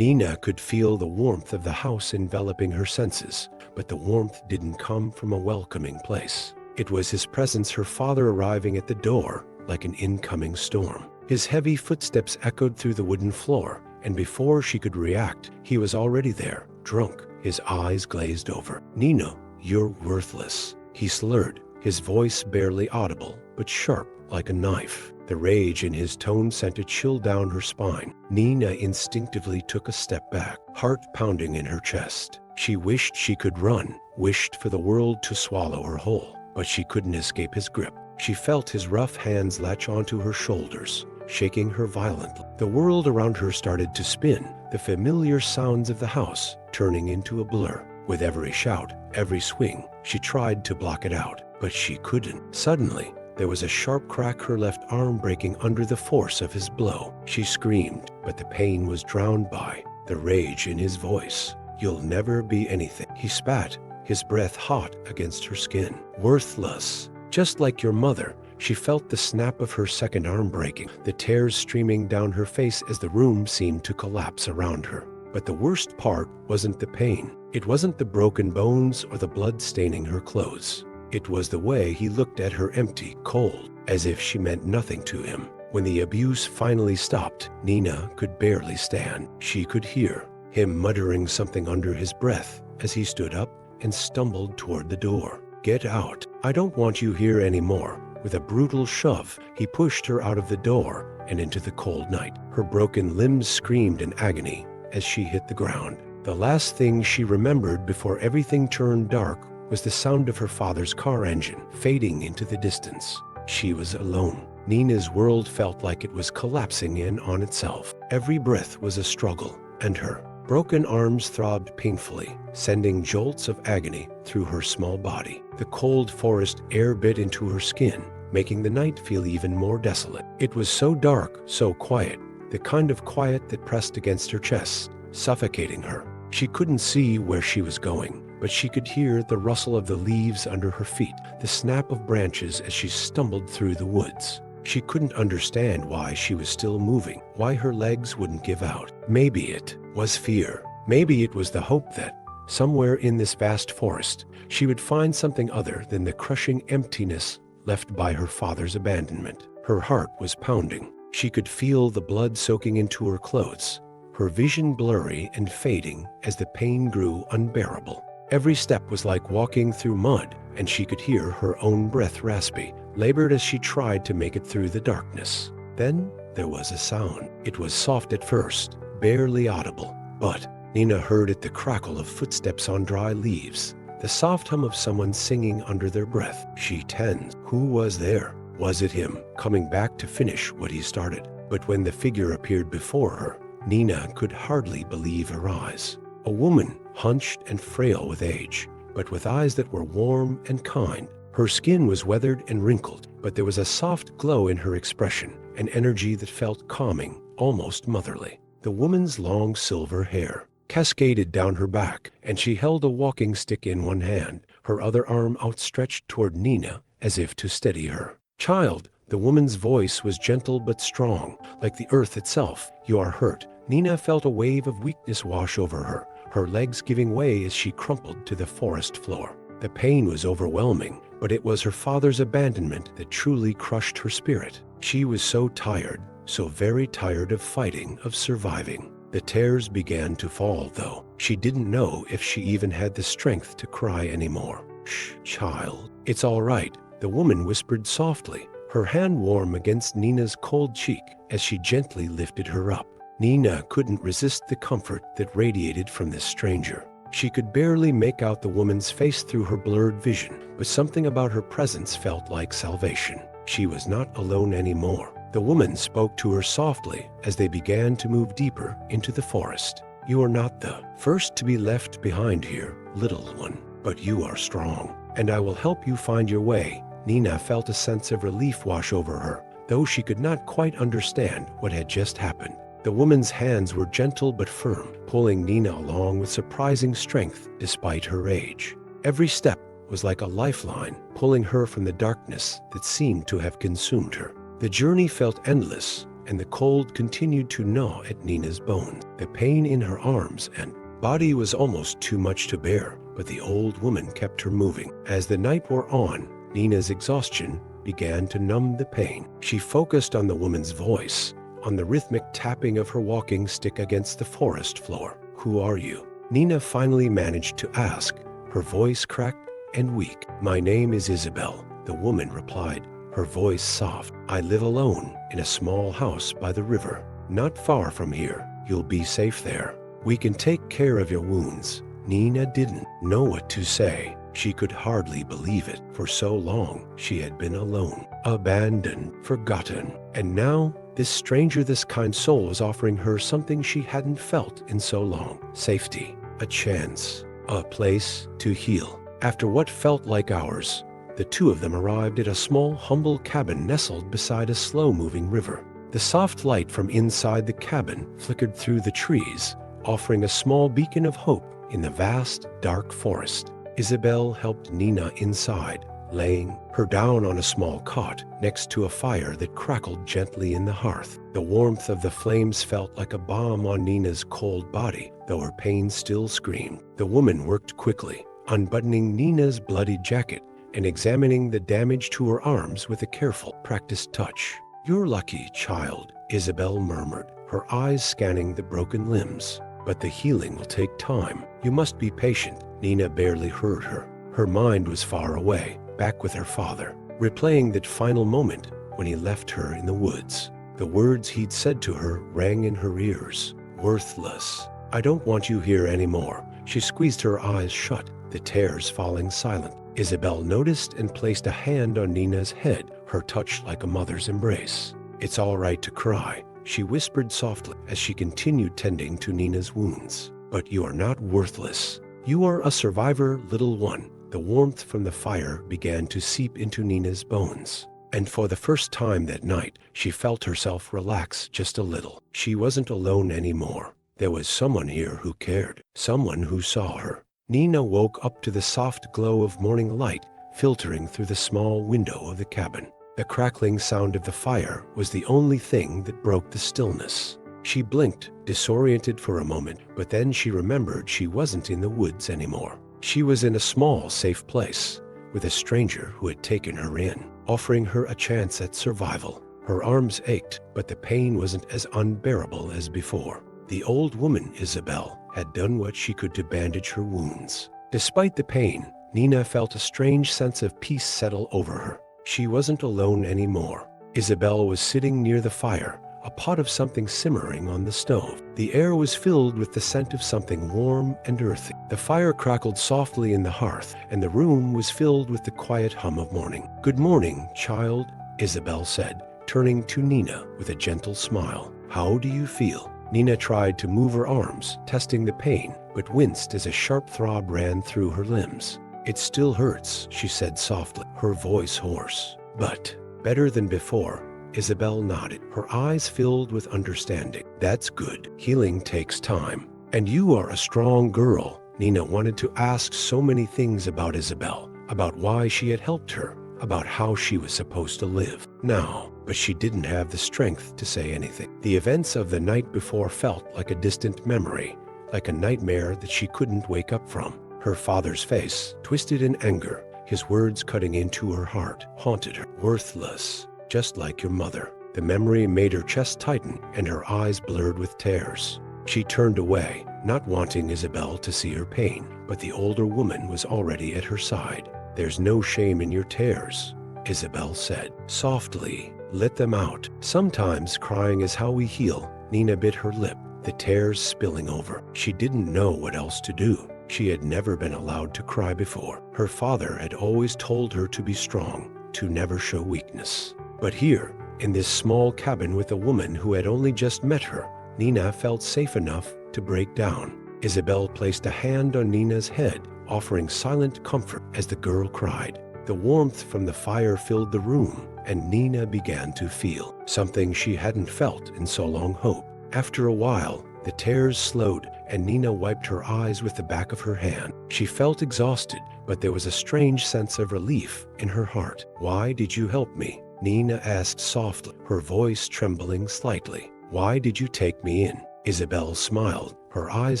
Nina could feel the warmth of the house enveloping her senses, but the warmth didn't come from a welcoming place. It was his presence, her father arriving at the door like an incoming storm. His heavy footsteps echoed through the wooden floor, and before she could react, he was already there, drunk, his eyes glazed over. "Nina, you're worthless," he slurred, his voice barely audible, but sharp like a knife. The rage in his tone sent a chill down her spine. Nina instinctively took a step back, heart pounding in her chest. She wished she could run, wished for the world to swallow her whole, but she couldn't escape his grip. She felt his rough hands latch onto her shoulders, shaking her violently. The world around her started to spin, the familiar sounds of the house turning into a blur. With every shout, every swing, she tried to block it out, but she couldn't. Suddenly, there was a sharp crack, her left arm breaking under the force of his blow. She screamed, but the pain was drowned by the rage in his voice. "You'll never be anything," he spat, his breath hot against her skin. "Worthless. Just like your mother." She felt the snap of her second arm breaking, the tears streaming down her face as the room seemed to collapse around her. But the worst part wasn't the pain. It wasn't the broken bones or the blood staining her clothes. It was the way he looked at her, empty, cold, as if she meant nothing to him. When the abuse finally stopped, Nina could barely stand. She could hear him muttering something under his breath as he stood up and stumbled toward the door. "Get out. I don't want you here anymore." With a brutal shove, he pushed her out of the door and into the cold night. Her broken limbs screamed in agony as she hit the ground. The last thing she remembered before everything turned dark was the sound of her father's car engine fading into the distance. She was alone. Nina's world felt like it was collapsing in on itself. Every breath was a struggle, and her broken arms throbbed painfully, sending jolts of agony through her small body. The cold forest air bit into her skin, making the night feel even more desolate. It was so dark, so quiet, the kind of quiet that pressed against her chest, suffocating her. She couldn't see where she was going, but she could hear the rustle of the leaves under her feet, the snap of branches as she stumbled through the woods. She couldn't understand why she was still moving, why her legs wouldn't give out. Maybe it was fear. Maybe it was the hope that, somewhere in this vast forest, she would find something other than the crushing emptiness left by her father's abandonment. Her heart was pounding. She could feel the blood soaking into her clothes, her vision blurry and fading as the pain grew unbearable. Every step was like walking through mud, and she could hear her own breath raspy, labored as she tried to make it through the darkness. Then there was a sound. It was soft at first, barely audible, but Nina heard it, the crackle of footsteps on dry leaves, the soft hum of someone singing under their breath. She tensed. Who was there? Was it him, coming back to finish what he started? But when the figure appeared before her, Nina could hardly believe her eyes. A woman, hunched and frail with age, but with eyes that were warm and kind. Her skin was weathered and wrinkled, but there was a soft glow in her expression, an energy that felt calming, almost motherly. The woman's long silver hair cascaded down her back, and she held a walking stick in one hand, her other arm outstretched toward Nina as if to steady her. "Child," the woman's voice was gentle but strong, like the earth itself. "You are hurt." Nina felt a wave of weakness wash over her, her legs giving way as she crumpled to the forest floor. The pain was overwhelming, but it was her father's abandonment that truly crushed her spirit. She was so tired, so very tired of fighting, of surviving. The tears began to fall, though. She didn't know if she even had the strength to cry anymore. "Shh, child. It's all right," the woman whispered softly, her hand warm against Nina's cold cheek as she gently lifted her up. Nina couldn't resist the comfort that radiated from this stranger. She could barely make out the woman's face through her blurred vision, but something about her presence felt like salvation. She was not alone anymore. The woman spoke to her softly as they began to move deeper into the forest. "You are not the first to be left behind here, little one, but you are strong, and I will help you find your way." Nina felt a sense of relief wash over her, though she could not quite understand what had just happened. The woman's hands were gentle but firm, pulling Nina along with surprising strength despite her age. Every step was like a lifeline, pulling her from the darkness that seemed to have consumed her. The journey felt endless, and the cold continued to gnaw at Nina's bones. The pain in her arms and body was almost too much to bear, but the old woman kept her moving. As the night wore on, Nina's exhaustion began to numb the pain. She focused on the woman's voice, on the rhythmic tapping of her walking stick against the forest floor. "Who are you?" Nina finally managed to ask, her voice cracked and weak. "My name is Isabel," the woman replied, her voice soft. "I live alone in a small house by the river, not far from here. You'll be safe there. We can take care of your wounds." Nina didn't know what to say. She could hardly believe it. For so long, she had been alone, abandoned, forgotten. And now, this stranger, this kind soul was offering her something she hadn't felt in so long. Safety, a chance, a place to heal. After what felt like hours, the two of them arrived at a small, humble cabin nestled beside a slow-moving river. The soft light from inside the cabin flickered through the trees, offering a small beacon of hope in the vast, dark forest. Isabel helped Nina inside, laying her down on a small cot next to a fire that crackled gently in the hearth. The warmth of the flames felt like a balm on Nina's cold body, though her pain still screamed. The woman worked quickly, unbuttoning Nina's bloody jacket and examining the damage to her arms with a careful, practiced touch. "You're lucky, child," Isabel murmured, her eyes scanning the broken limbs. "But the healing will take time. You must be patient." Nina barely heard her. Her mind was far away, back with her father, replaying that final moment when he left her in the woods. The words he'd said to her rang in her ears. "Worthless. I don't want you here anymore." She squeezed her eyes shut, the tears falling silent. Isabel noticed and placed a hand on Nina's head, her touch like a mother's embrace. "It's all right to cry," she whispered softly as she continued tending to Nina's wounds. "But you are not worthless. You are a survivor, little one." The warmth from the fire began to seep into Nina's bones, and for the first time that night, she felt herself relax just a little. She wasn't alone anymore. There was someone here who cared, someone who saw her. Nina woke up to the soft glow of morning light filtering through the small window of the cabin. The crackling sound of the fire was the only thing that broke the stillness. She blinked, disoriented for a moment, but then she remembered she wasn't in the woods anymore. She was in a small, safe place, with a stranger who had taken her in, offering her a chance at survival. Her arms ached, but the pain wasn't as unbearable as before. The old woman, Isabel, had done what she could to bandage her wounds. Despite the pain, Nina felt a strange sense of peace settle over her. She wasn't alone anymore. Isabel was sitting near the fire, a pot of something simmering on the stove. The air was filled with the scent of something warm and earthy. The fire crackled softly in the hearth, and the room was filled with the quiet hum of morning. "Good morning, child," Isabel said, turning to Nina with a gentle smile. "How do you feel?" Nina tried to move her arms, testing the pain, but winced as a sharp throb ran through her limbs. "It still hurts," she said softly, her voice hoarse. "But better than before." Isabel nodded, her eyes filled with understanding. "That's good. Healing takes time. And you are a strong girl." Nina wanted to ask so many things about Isabel, about why she had helped her, about how she was supposed to live now, but she didn't have the strength to say anything. The events of the night before felt like a distant memory, like a nightmare that she couldn't wake up from. Her father's face, twisted in anger, his words cutting into her heart, haunted her. "Worthless. Just like your mother." The memory made her chest tighten and her eyes blurred with tears. She turned away, not wanting Isabel to see her pain, but the older woman was already at her side. "There's no shame in your tears," Isabel said softly. "Let them out. Sometimes crying is how we heal." Nina bit her lip, the tears spilling over. She didn't know what else to do. She had never been allowed to cry before. Her father had always told her to be strong, to never show weakness. But here, in this small cabin with a woman who had only just met her, Nina felt safe enough to break down. Isabel placed a hand on Nina's head, offering silent comfort as the girl cried. The warmth from the fire filled the room, and Nina began to feel something she hadn't felt in so long: hope. After a while, the tears slowed, and Nina wiped her eyes with the back of her hand. She felt exhausted, but there was a strange sense of relief in her heart. "Why did you help me?" Nina asked softly, her voice trembling slightly. "Why did you take me in?" Isabel smiled, her eyes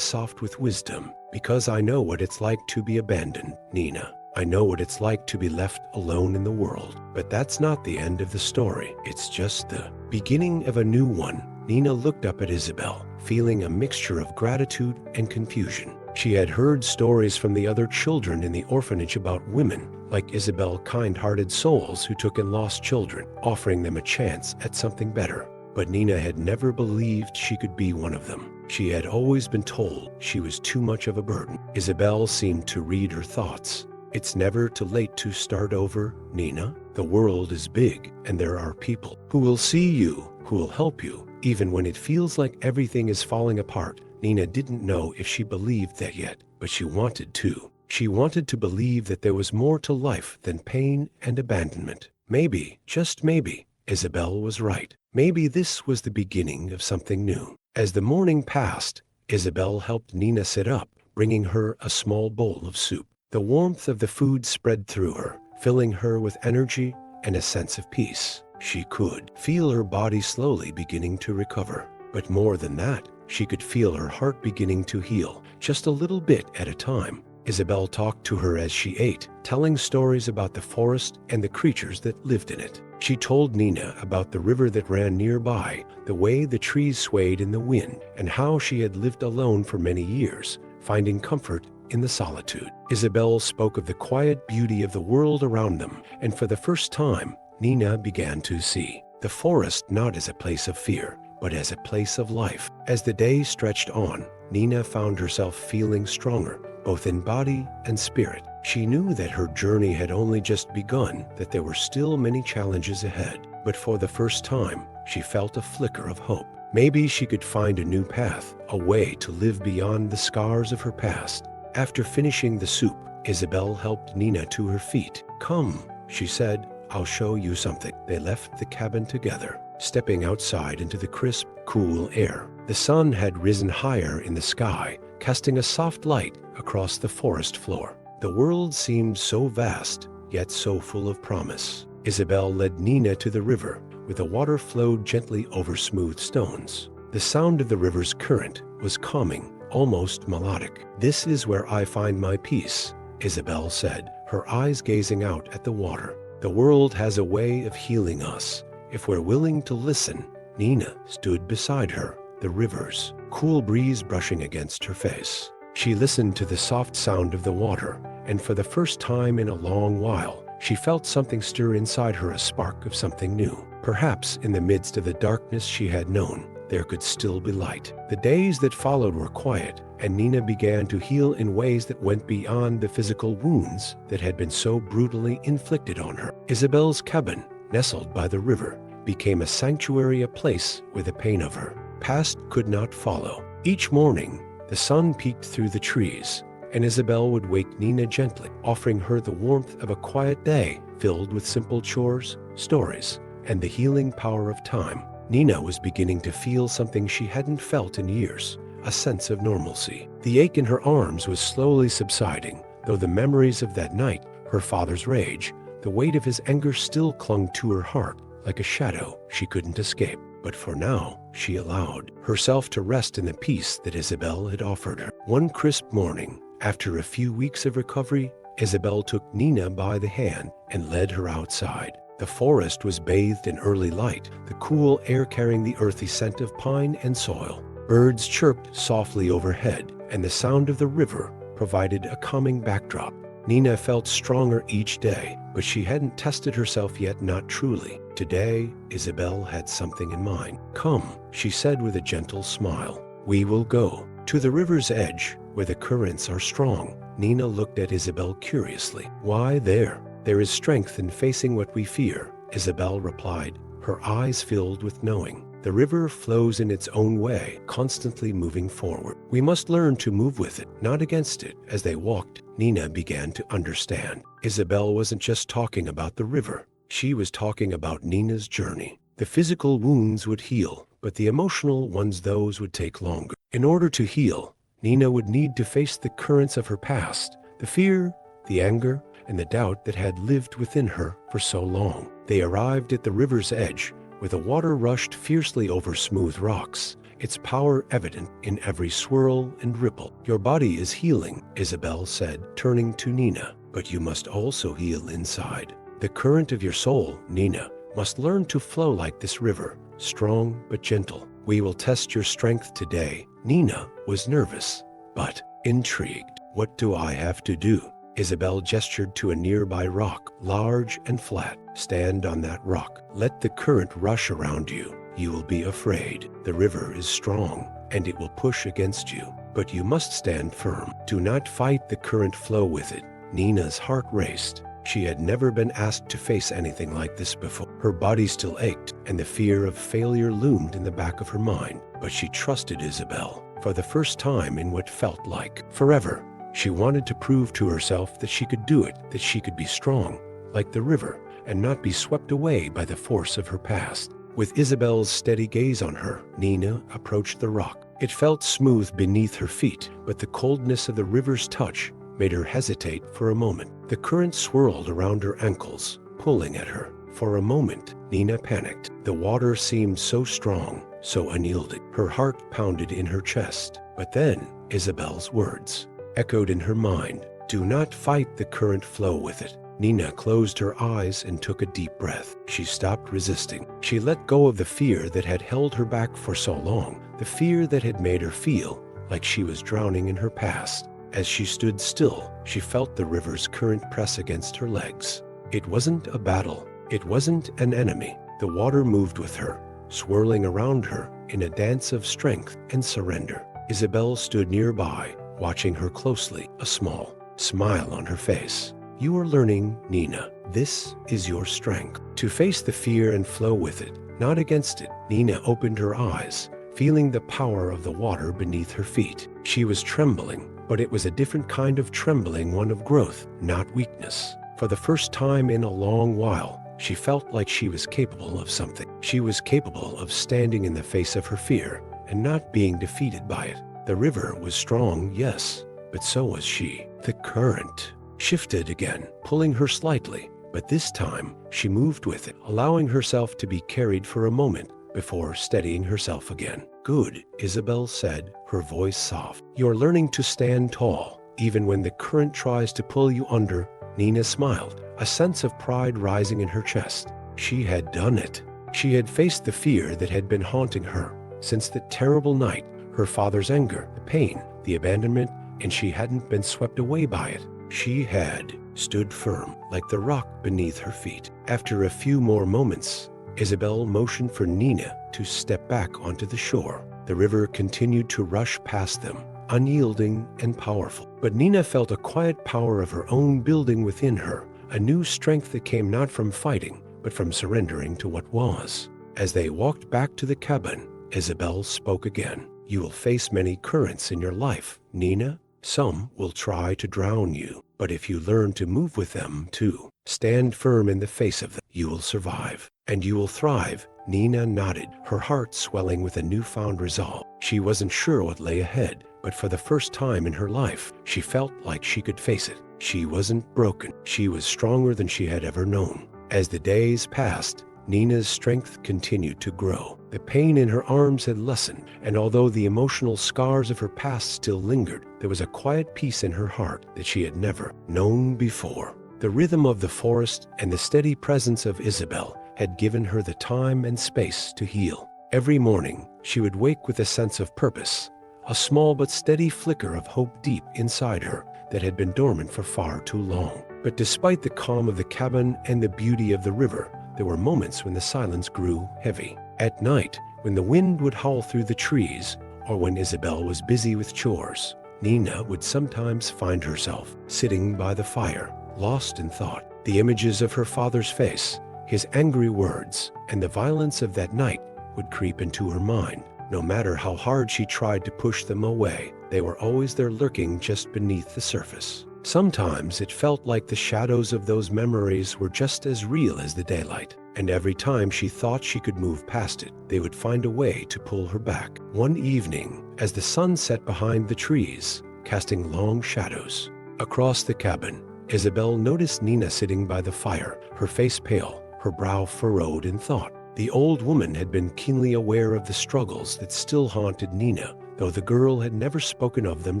soft with wisdom. "Because I know what it's like to be abandoned, Nina. I know what it's like to be left alone in the world. But that's not the end of the story. It's just the beginning of a new one." Nina looked up at Isabel, feeling a mixture of gratitude and confusion. She had heard stories from the other children in the orphanage about women like Isabel, kind-hearted souls who took in lost children, offering them a chance at something better. But Nina had never believed she could be one of them. She had always been told she was too much of a burden. Isabel seemed to read her thoughts. "It's never too late to start over, Nina. The world is big, and there are people who will see you, who will help you, even when it feels like everything is falling apart." Nina didn't know if she believed that yet, but she wanted to. She wanted to believe that there was more to life than pain and abandonment. Maybe, just maybe, Isabel was right. Maybe this was the beginning of something new. As the morning passed, Isabel helped Nina sit up, bringing her a small bowl of soup. The warmth of the food spread through her, filling her with energy and a sense of peace. She could feel her body slowly beginning to recover. But more than that, she could feel her heart beginning to heal, just a little bit at a time. Isabel talked to her as she ate, telling stories about the forest and the creatures that lived in it. She told Nina about the river that ran nearby, the way the trees swayed in the wind, and how she had lived alone for many years, finding comfort in the solitude. Isabel spoke of the quiet beauty of the world around them, and for the first time, Nina began to see the forest not as a place of fear, but as a place of life. As the day stretched on, Nina found herself feeling stronger, both in body and spirit. She knew that her journey had only just begun, that there were still many challenges ahead. But for the first time, she felt a flicker of hope. Maybe she could find a new path, a way to live beyond the scars of her past. After finishing the soup, Isabel helped Nina to her feet. "Come," she said, "I'll show you something." They left the cabin together, stepping outside into the crisp, cool air. The sun had risen higher in the sky, casting a soft light across the forest floor. The world seemed so vast, yet so full of promise. Isabel led Nina to the river, where the water flowed gently over smooth stones. The sound of the river's current was calming, almost melodic. "This is where I find my peace," Isabel said, her eyes gazing out at the water. "The world has a way of healing us, if we're willing to listen." Nina stood beside her, the river's cool breeze brushing against her face. She listened to the soft sound of the water, and for the first time in a long while, she felt something stir inside her, a spark of something new. Perhaps in the midst of the darkness she had known, there could still be light. The days that followed were quiet, and Nina began to heal in ways that went beyond the physical wounds that had been so brutally inflicted on her. Isabel's cabin, nestled by the river, became a sanctuary, a place where the pain of her past could not follow. Each morning, the sun peeked through the trees, and Isabel would wake Nina gently, offering her the warmth of a quiet day filled with simple chores, stories, and the healing power of time. Nina was beginning to feel something she hadn't felt in years, a sense of normalcy. The ache in her arms was slowly subsiding, though the memories of that night, her father's rage, the weight of his anger still clung to her heart like a shadow she couldn't escape. But for now, she allowed herself to rest in the peace that Isabel had offered her. One crisp morning, after a few weeks of recovery, Isabel took Nina by the hand and led her outside. The forest was bathed in early light, the cool air carrying the earthy scent of pine and soil. Birds chirped softly overhead, and the sound of the river provided a calming backdrop. Nina felt stronger each day, but she hadn't tested herself yet, not truly. Today, Isabel had something in mind. "Come," she said with a gentle smile. "We will go to the river's edge, where the currents are strong." Nina looked at Isabel curiously. "Why there?" "There is strength in facing what we fear," Isabel replied, her eyes filled with knowing. "The river flows in its own way, constantly moving forward. We must learn to move with it, not against it." As they walked, Nina began to understand. Isabel wasn't just talking about the river. She was talking about Nina's journey. The physical wounds would heal, but the emotional ones, those would take longer. In order to heal, Nina would need to face the currents of her past, the fear, the anger, and the doubt that had lived within her for so long. They arrived at the river's edge, where the water rushed fiercely over smooth rocks, its power evident in every swirl and ripple. "Your body is healing," Isabel said, turning to Nina, "but you must also heal inside. The current of your soul, Nina, must learn to flow like this river, strong but gentle. We will test your strength today." Nina was nervous, but intrigued. "What do I have to do?" Isabel gestured to a nearby rock, large and flat. "Stand on that rock. Let the current rush around you. You will be afraid. The river is strong, and it will push against you. But you must stand firm. Do not fight the current, flow with it." Nina's heart raced. She had never been asked to face anything like this before. Her body still ached, and the fear of failure loomed in the back of her mind. But she trusted Isabel. For the first time in what felt like forever, she wanted to prove to herself that she could do it, that she could be strong, like the river, and not be swept away by the force of her past. With Isabel's steady gaze on her, Nina approached the rock. It felt smooth beneath her feet, but the coldness of the river's touch made her hesitate for a moment. The current swirled around her ankles, pulling at her. For a moment, Nina panicked. The water seemed so strong, so unyielding. Her heart pounded in her chest. But then, Isabel's words echoed in her mind. "Do not fight the current, flow with it." Nina closed her eyes and took a deep breath. She stopped resisting. She let go of the fear that had held her back for so long, the fear that had made her feel like she was drowning in her past. As she stood still, she felt the river's current press against her legs. It wasn't a battle. It wasn't an enemy. The water moved with her, swirling around her in a dance of strength and surrender. Isabel stood nearby, watching her closely, a small smile on her face. "You are learning, Nina. This is your strength. To face the fear and flow with it, not against it." Nina opened her eyes, feeling the power of the water beneath her feet. She was trembling, but it was a different kind of trembling, one of growth, not weakness. For the first time in a long while, she felt like she was capable of something. She was capable of standing in the face of her fear and not being defeated by it. The river was strong, yes, but so was she. The current shifted again, pulling her slightly, but this time she moved with it, allowing herself to be carried for a moment before steadying herself again. "Good," Isabel said, her voice soft. "You're learning to stand tall, even when the current tries to pull you under." Nina smiled, a sense of pride rising in her chest. She had done it. She had faced the fear that had been haunting her since the terrible night, her father's anger, the pain, the abandonment, and she hadn't been swept away by it. She had stood firm, like the rock beneath her feet. After a few more moments, Isabel motioned for Nina to step back onto the shore. The river continued to rush past them, unyielding and powerful. But Nina felt a quiet power of her own building within her, a new strength that came not from fighting, but from surrendering to what was. As they walked back to the cabin, Isabel spoke again. "You will face many currents in your life, Nina. Some will try to drown you, but if you learn to move with them too, stand firm in the face of them, you will survive, and you will thrive." Nina nodded, her heart swelling with a newfound resolve. She wasn't sure what lay ahead, but for the first time in her life, she felt like she could face it. She wasn't broken. She was stronger than she had ever known. As the days passed, Nina's strength continued to grow. The pain in her arms had lessened, and although the emotional scars of her past still lingered, there was a quiet peace in her heart that she had never known before. The rhythm of the forest and the steady presence of Isabel had given her the time and space to heal. Every morning, she would wake with a sense of purpose, a small but steady flicker of hope deep inside her that had been dormant for far too long. But despite the calm of the cabin and the beauty of the river, there were moments when the silence grew heavy. At night, when the wind would howl through the trees, or when Isabel was busy with chores, Nina would sometimes find herself sitting by the fire, lost in thought. The images of her father's face, his angry words, and the violence of that night would creep into her mind. No matter how hard she tried to push them away, they were always there, lurking just beneath the surface. Sometimes it felt like the shadows of those memories were just as real as the daylight, and every time she thought she could move past it, they would find a way to pull her back. One evening, as the sun set behind the trees, casting long shadows across the cabin, Isabel noticed Nina sitting by the fire, her face pale, her brow furrowed in thought. The old woman had been keenly aware of the struggles that still haunted Nina, though the girl had never spoken of them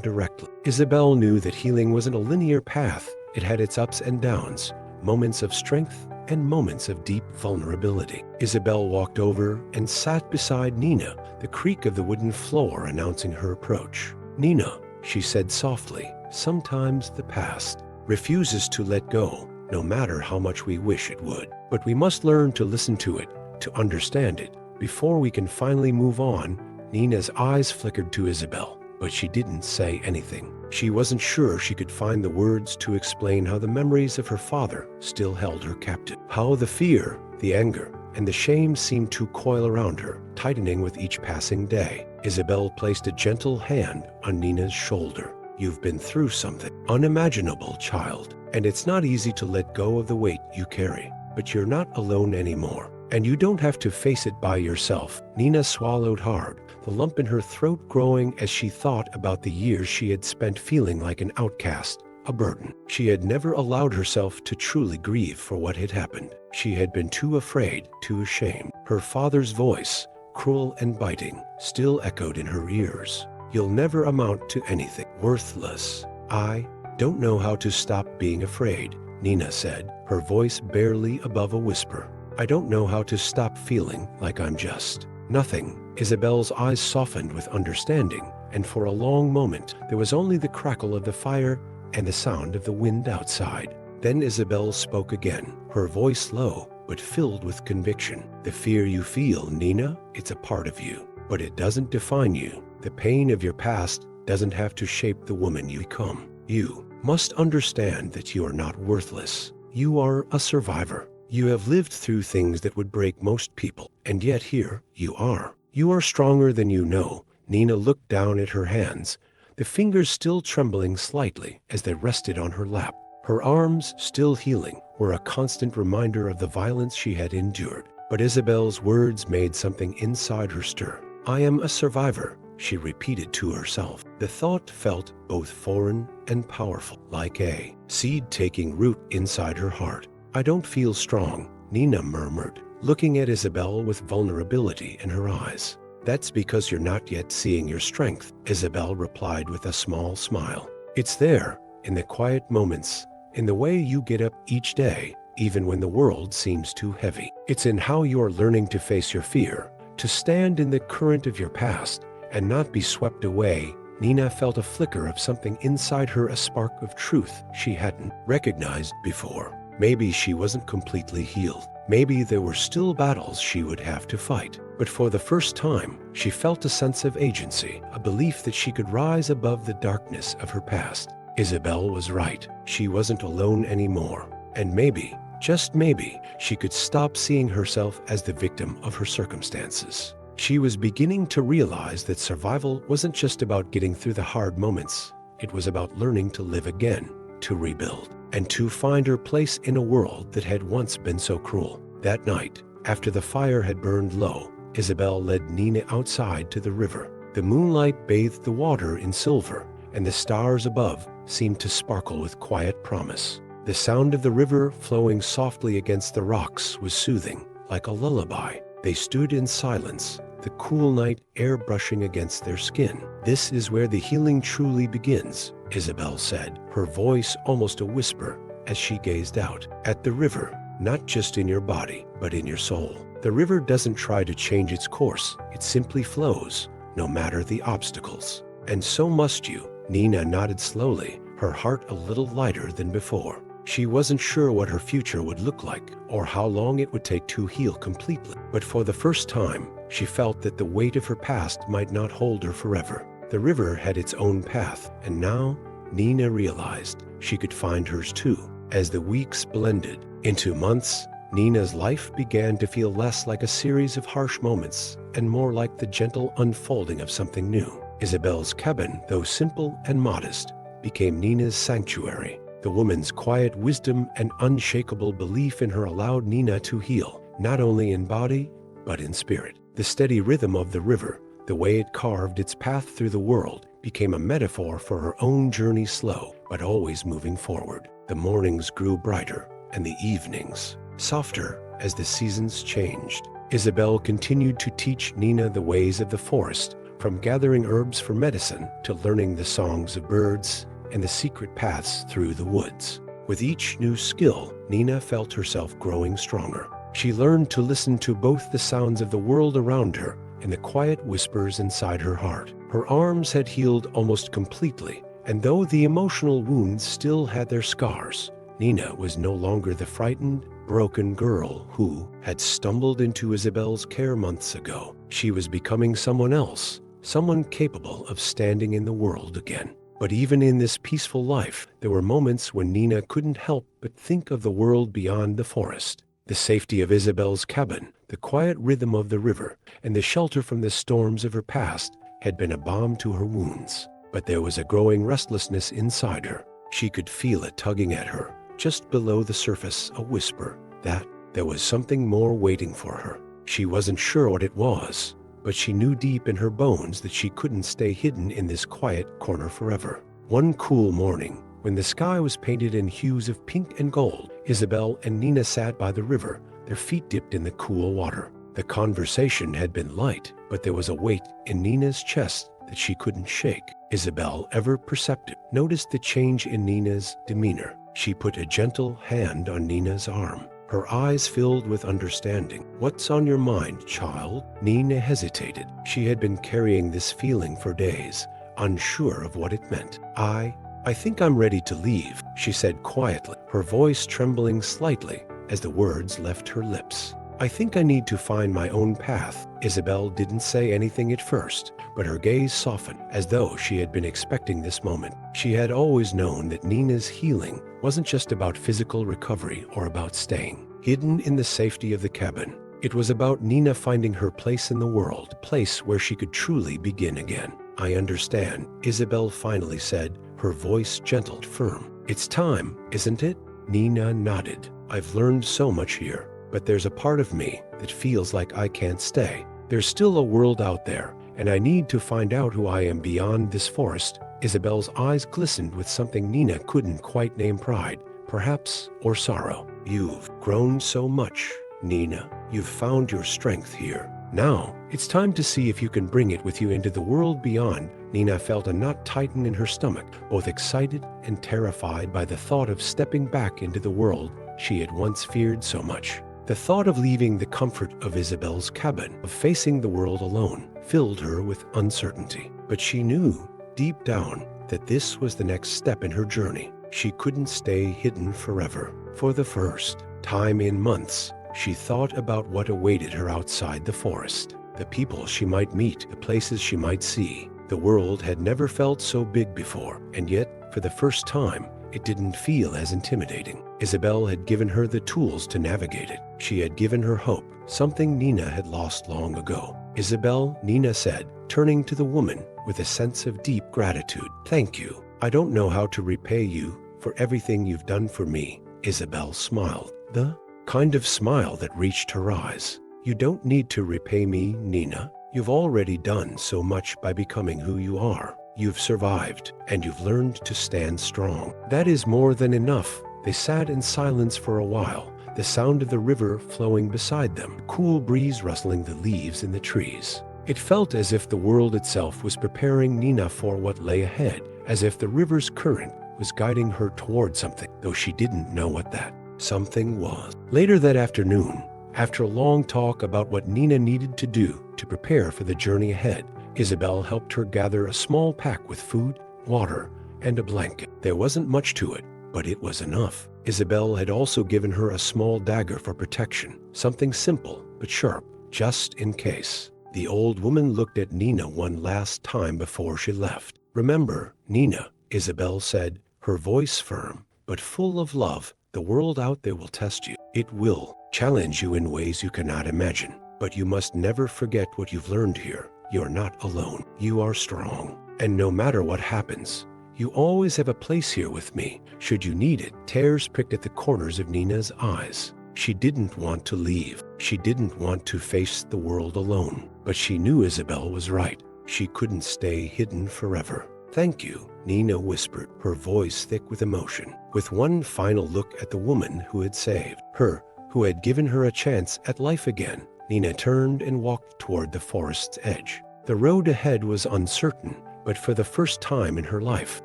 directly. Isabel knew that healing wasn't a linear path. It had its ups and downs, moments of strength and moments of deep vulnerability. Isabel walked over and sat beside Nina, the creak of the wooden floor announcing her approach. "Nina," she said softly, "sometimes the past refuses to let go, no matter how much we wish it would. But we must learn to listen to it, to understand it, before we can finally move on." Nina's eyes flickered to Isabel, but she didn't say anything. She wasn't sure she could find the words to explain how the memories of her father still held her captive. How the fear, the anger, and the shame seemed to coil around her, tightening with each passing day. Isabel placed a gentle hand on Nina's shoulder. "You've been through something unimaginable, child, and it's not easy to let go of the weight you carry. But you're not alone anymore, and you don't have to face it by yourself." Nina swallowed hard, the lump in her throat growing as she thought about the years she had spent feeling like an outcast, a burden. She had never allowed herself to truly grieve for what had happened. She had been too afraid, too ashamed. Her father's voice, cruel and biting, still echoed in her ears. "You'll never amount to anything. Worthless." "I don't know how to stop being afraid," Nina said, her voice barely above a whisper. "I don't know how to stop feeling like I'm just nothing." Isabel's eyes softened with understanding, and for a long moment there was only the crackle of the fire and the sound of the wind outside. Then Isabel spoke again, her voice low but filled with conviction. "The fear you feel, Nina, it's a part of you, but it doesn't define you. The pain of your past doesn't have to shape the woman you become. You must understand that you are not worthless. You are a survivor. You have lived through things that would break most people, and yet here you are. You are stronger than you know." Nina looked down at her hands, the fingers still trembling slightly as they rested on her lap. Her arms, still healing, were a constant reminder of the violence she had endured. But Isabel's words made something inside her stir. "I am a survivor," she repeated to herself. The thought felt both foreign and powerful, like a seed taking root inside her heart. "I don't feel strong," Nina murmured, looking at Isabel with vulnerability in her eyes. "That's because you're not yet seeing your strength," Isabel replied with a small smile. "It's there, in the quiet moments, in the way you get up each day, even when the world seems too heavy. It's in how you're learning to face your fear, to stand in the current of your past, and not be swept away." Nina felt a flicker of something inside her, a spark of truth she hadn't recognized before. Maybe she wasn't completely healed. Maybe there were still battles she would have to fight. But for the first time, she felt a sense of agency, a belief that she could rise above the darkness of her past. Isabel was right. She wasn't alone anymore. And maybe, just maybe, she could stop seeing herself as the victim of her circumstances. She was beginning to realize that survival wasn't just about getting through the hard moments. It was about learning to live again, to rebuild, and to find her place in a world that had once been so cruel. That night, after the fire had burned low, Isabel led Nina outside to the river. The moonlight bathed the water in silver, and the stars above seemed to sparkle with quiet promise. The sound of the river flowing softly against the rocks was soothing, like a lullaby. They stood in silence, the cool night air brushing against their skin. "This is where the healing truly begins," Isabel said, her voice almost a whisper as she gazed out at the river, "not just in your body, but in your soul. The river doesn't try to change its course, it simply flows, no matter the obstacles. And so must you." Nina nodded slowly, her heart a little lighter than before. She wasn't sure what her future would look like, or how long it would take to heal completely. But for the first time, she felt that the weight of her past might not hold her forever. The river had its own path, and now, Nina realized, she could find hers too. As the weeks blended into months, Nina's life began to feel less like a series of harsh moments and more like the gentle unfolding of something new. Isabel's cabin, though simple and modest, became Nina's sanctuary. The woman's quiet wisdom and unshakable belief in her allowed Nina to heal, not only in body, but in spirit. The steady rhythm of the river, the way it carved its path through the world, became a metaphor for her own journey, slow but always moving forward. The mornings grew brighter and the evenings softer as the seasons changed. Isabel continued to teach Nina the ways of the forest, from gathering herbs for medicine to learning the songs of birds and the secret paths through the woods. With each new skill, Nina felt herself growing stronger. She learned to listen to both the sounds of the world around her and the quiet whispers inside her heart. Her arms had healed almost completely, and though the emotional wounds still had their scars, Nina was no longer the frightened, broken girl who had stumbled into Isabel's care months ago. She was becoming someone else, someone capable of standing in the world again. But even in this peaceful life, there were moments when Nina couldn't help but think of the world beyond the forest. The safety of Isabel's cabin, the quiet rhythm of the river, and the shelter from the storms of her past had been a balm to her wounds. But there was a growing restlessness inside her. She could feel it tugging at her, just below the surface, a whisper that there was something more waiting for her. She wasn't sure what it was, but she knew deep in her bones that she couldn't stay hidden in this quiet corner forever. One cool morning, when the sky was painted in hues of pink and gold, Isabel and Nina sat by the river, their feet dipped in the cool water. The conversation had been light, but there was a weight in Nina's chest that she couldn't shake. Isabel, ever perceptive, noticed the change in Nina's demeanor. She put a gentle hand on Nina's arm. Her eyes filled with understanding. "What's on your mind, child?" Nina hesitated. She had been carrying this feeling for days, unsure of what it meant. I think I'm ready to leave," she said quietly, her voice trembling slightly as the words left her lips. "I think I need to find my own path." Isabel didn't say anything at first, but her gaze softened, as though she had been expecting this moment. She had always known that Nina's healing wasn't just about physical recovery or about staying hidden in the safety of the cabin. It was about Nina finding her place in the world, a place where she could truly begin again. "I understand," Isabel finally said, her voice gentle and firm. "It's time, isn't it?" Nina nodded. "I've learned so much here, but there's a part of me that feels like I can't stay. There's still a world out there, and I need to find out who I am beyond this forest." Isabel's eyes glistened with something Nina couldn't quite name: pride, perhaps, or sorrow. "You've grown so much, Nina. You've found your strength here. Now, it's time to see if you can bring it with you into the world beyond." Nina felt a knot tighten in her stomach, both excited and terrified by the thought of stepping back into the world she had once feared so much. The thought of leaving the comfort of Isabel's cabin, of facing the world alone, filled her with uncertainty. But she knew, deep down, that this was the next step in her journey. She couldn't stay hidden forever. For the first time in months, she thought about what awaited her outside the forest. The people she might meet, the places she might see. The world had never felt so big before, and yet, for the first time, it didn't feel as intimidating. Isabel had given her the tools to navigate it. She had given her hope, something Nina had lost long ago. "Isabel," Nina said, turning to the woman with a sense of deep gratitude. "Thank you. I don't know how to repay you for everything you've done for me." Isabel smiled, the kind of smile that reached her eyes. "You don't need to repay me, Nina. You've already done so much by becoming who you are. You've survived, and you've learned to stand strong. That is more than enough." They sat in silence for a while, the sound of the river flowing beside them, a cool breeze rustling the leaves in the trees. It felt as if the world itself was preparing Nina for what lay ahead, as if the river's current was guiding her toward something, though she didn't know what that something was. Later that afternoon, after a long talk about what Nina needed to do to prepare for the journey ahead, Isabel helped her gather a small pack with food, water, and a blanket. There wasn't much to it, but it was enough. Isabel had also given her a small dagger for protection, something simple but sharp, just in case. The old woman looked at Nina one last time before she left. "Remember, Nina," Isabel said, her voice firm but full of love, "the world out there will test you. It will challenge you in ways you cannot imagine. But you must never forget what you've learned here. You're not alone. You are strong. And no matter what happens, you always have a place here with me, should you need it." Tears pricked at the corners of Nina's eyes. She didn't want to leave. She didn't want to face the world alone. But she knew Isabel was right. She couldn't stay hidden forever. "Thank you," Nina whispered, her voice thick with emotion. With one final look at the woman who had saved her, who had given her a chance at life again, Nina turned and walked toward the forest's edge. The road ahead was uncertain, but for the first time in her life,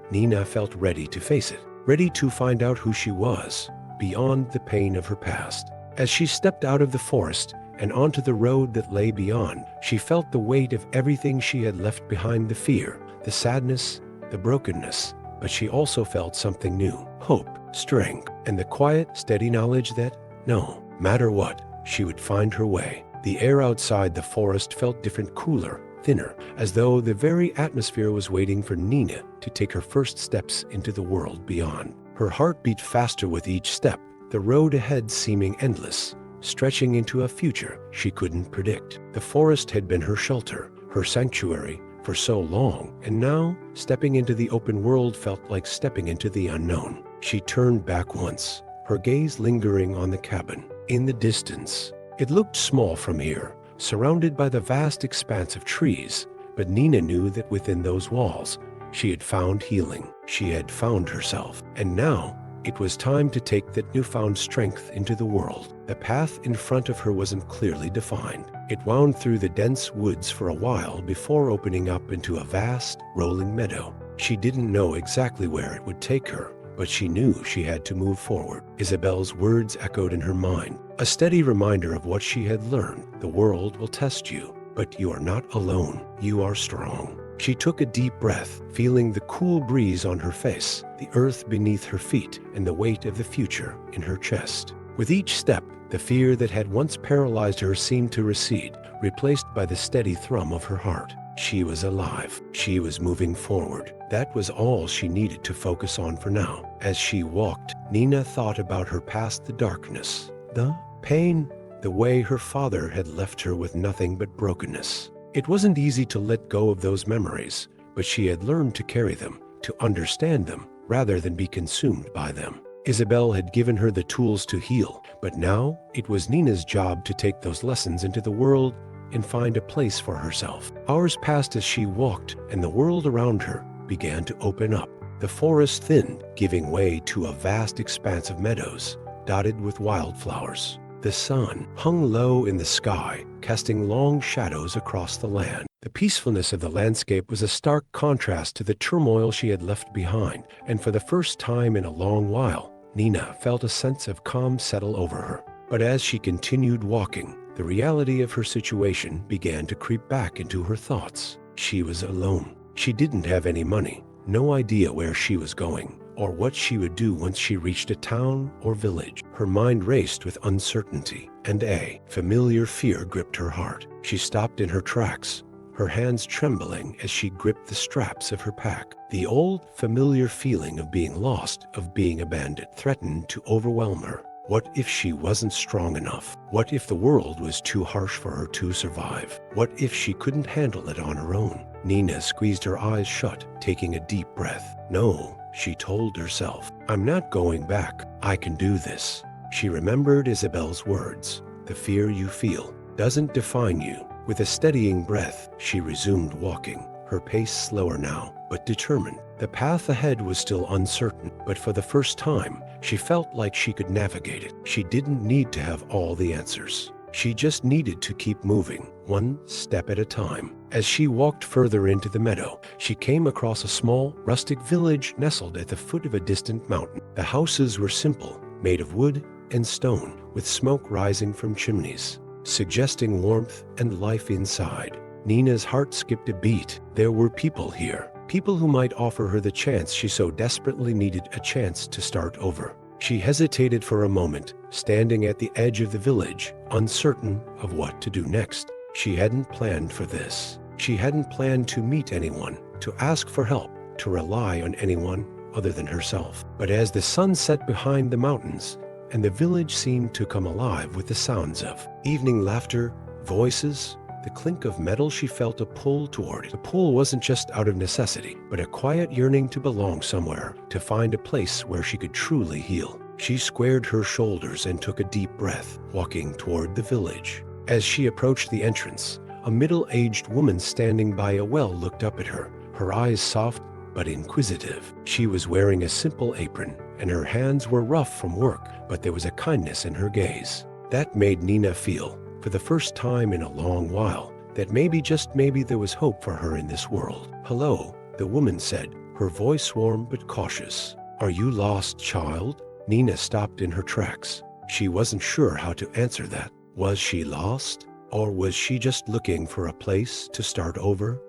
Nina felt ready to face it, ready to find out who she was, beyond the pain of her past. As she stepped out of the forest and onto the road that lay beyond, she felt the weight of everything she had left behind: the fear, the sadness, the brokenness. But she also felt something new: hope, strength, and the quiet, steady knowledge that, no matter what, she would find her way. The air outside the forest felt different, cooler, thinner, as though the very atmosphere was waiting for Nina to take her first steps into the world beyond. Her heart beat faster with each step, the road ahead seeming endless, stretching into a future she couldn't predict. The forest had been her shelter, her sanctuary, for so long, and now, stepping into the open world felt like stepping into the unknown. She turned back once, her gaze lingering on the cabin. In the distance, it looked small from here, surrounded by the vast expanse of trees, but Nina knew that within those walls, she had found healing. She had found herself, and now it was time to take that newfound strength into the world. The path in front of her wasn't clearly defined. It wound through the dense woods for a while before opening up into a vast, rolling meadow. She didn't know exactly where it would take her, but she knew she had to move forward. Isabel's words echoed in her mind, a steady reminder of what she had learned. The world will test you, but you are not alone. You are strong. She took a deep breath, feeling the cool breeze on her face, the earth beneath her feet, and the weight of the future in her chest. With each step, the fear that had once paralyzed her seemed to recede, replaced by the steady thrum of her heart. She was alive. She was moving forward. That was all she needed to focus on for now. As she walked, Nina thought about her past: the darkness, the pain, the way her father had left her with nothing but brokenness. It wasn't easy to let go of those memories, but she had learned to carry them, to understand them, rather than be consumed by them. Isabel had given her the tools to heal, but now it was Nina's job to take those lessons into the world and find a place for herself. Hours passed as she walked, and the world around her began to open up. The forest thinned, giving way to a vast expanse of meadows, dotted with wildflowers. The sun hung low in the sky, casting long shadows across the land. The peacefulness of the landscape was a stark contrast to the turmoil she had left behind, and for the first time in a long while, Nina felt a sense of calm settle over her. But as she continued walking, the reality of her situation began to creep back into her thoughts. She was alone. She didn't have any money, no idea where she was going, or what she would do once she reached a town or village. Her mind raced with uncertainty, and a familiar fear gripped her heart. She stopped in her tracks, her hands trembling as she gripped the straps of her pack. The old, familiar feeling of being lost, of being abandoned, threatened to overwhelm her. What if she wasn't strong enough? What if the world was too harsh for her to survive? What if she couldn't handle it on her own? Nina squeezed her eyes shut, taking a deep breath. No, she told herself, I'm not going back. I can do this. She remembered Isabel's words. The fear you feel doesn't define you. With a steadying breath, she resumed walking, her pace slower now, but determined. The path ahead was still uncertain, but for the first time, she felt like she could navigate it. She didn't need to have all the answers. She just needed to keep moving, one step at a time. As she walked further into the meadow, she came across a small, rustic village nestled at the foot of a distant mountain. The houses were simple, made of wood and stone, with smoke rising from chimneys, suggesting warmth and life inside. Nina's heart skipped a beat. There were people here, people who might offer her the chance she so desperately needed, a chance to start over. She hesitated for a moment, standing at the edge of the village, uncertain of what to do next. She hadn't planned for this. She hadn't planned to meet anyone, to ask for help, to rely on anyone other than herself. But as the sun set behind the mountains, and the village seemed to come alive with the sounds of evening laughter, voices, the clink of metal, she felt a pull toward it. The pull wasn't just out of necessity, but a quiet yearning to belong somewhere, to find a place where she could truly heal. She squared her shoulders and took a deep breath, walking toward the village. As she approached the entrance, a middle-aged woman standing by a well looked up at her, her eyes soft, but inquisitive. She was wearing a simple apron, and her hands were rough from work, but there was a kindness in her gaze. That made Nina feel, for the first time in a long while, that maybe, just maybe, there was hope for her in this world. "Hello," the woman said, her voice warm but cautious. "Are you lost, child?" Nina stopped in her tracks. She wasn't sure how to answer that. Was she lost? Or was she just looking for a place to start over?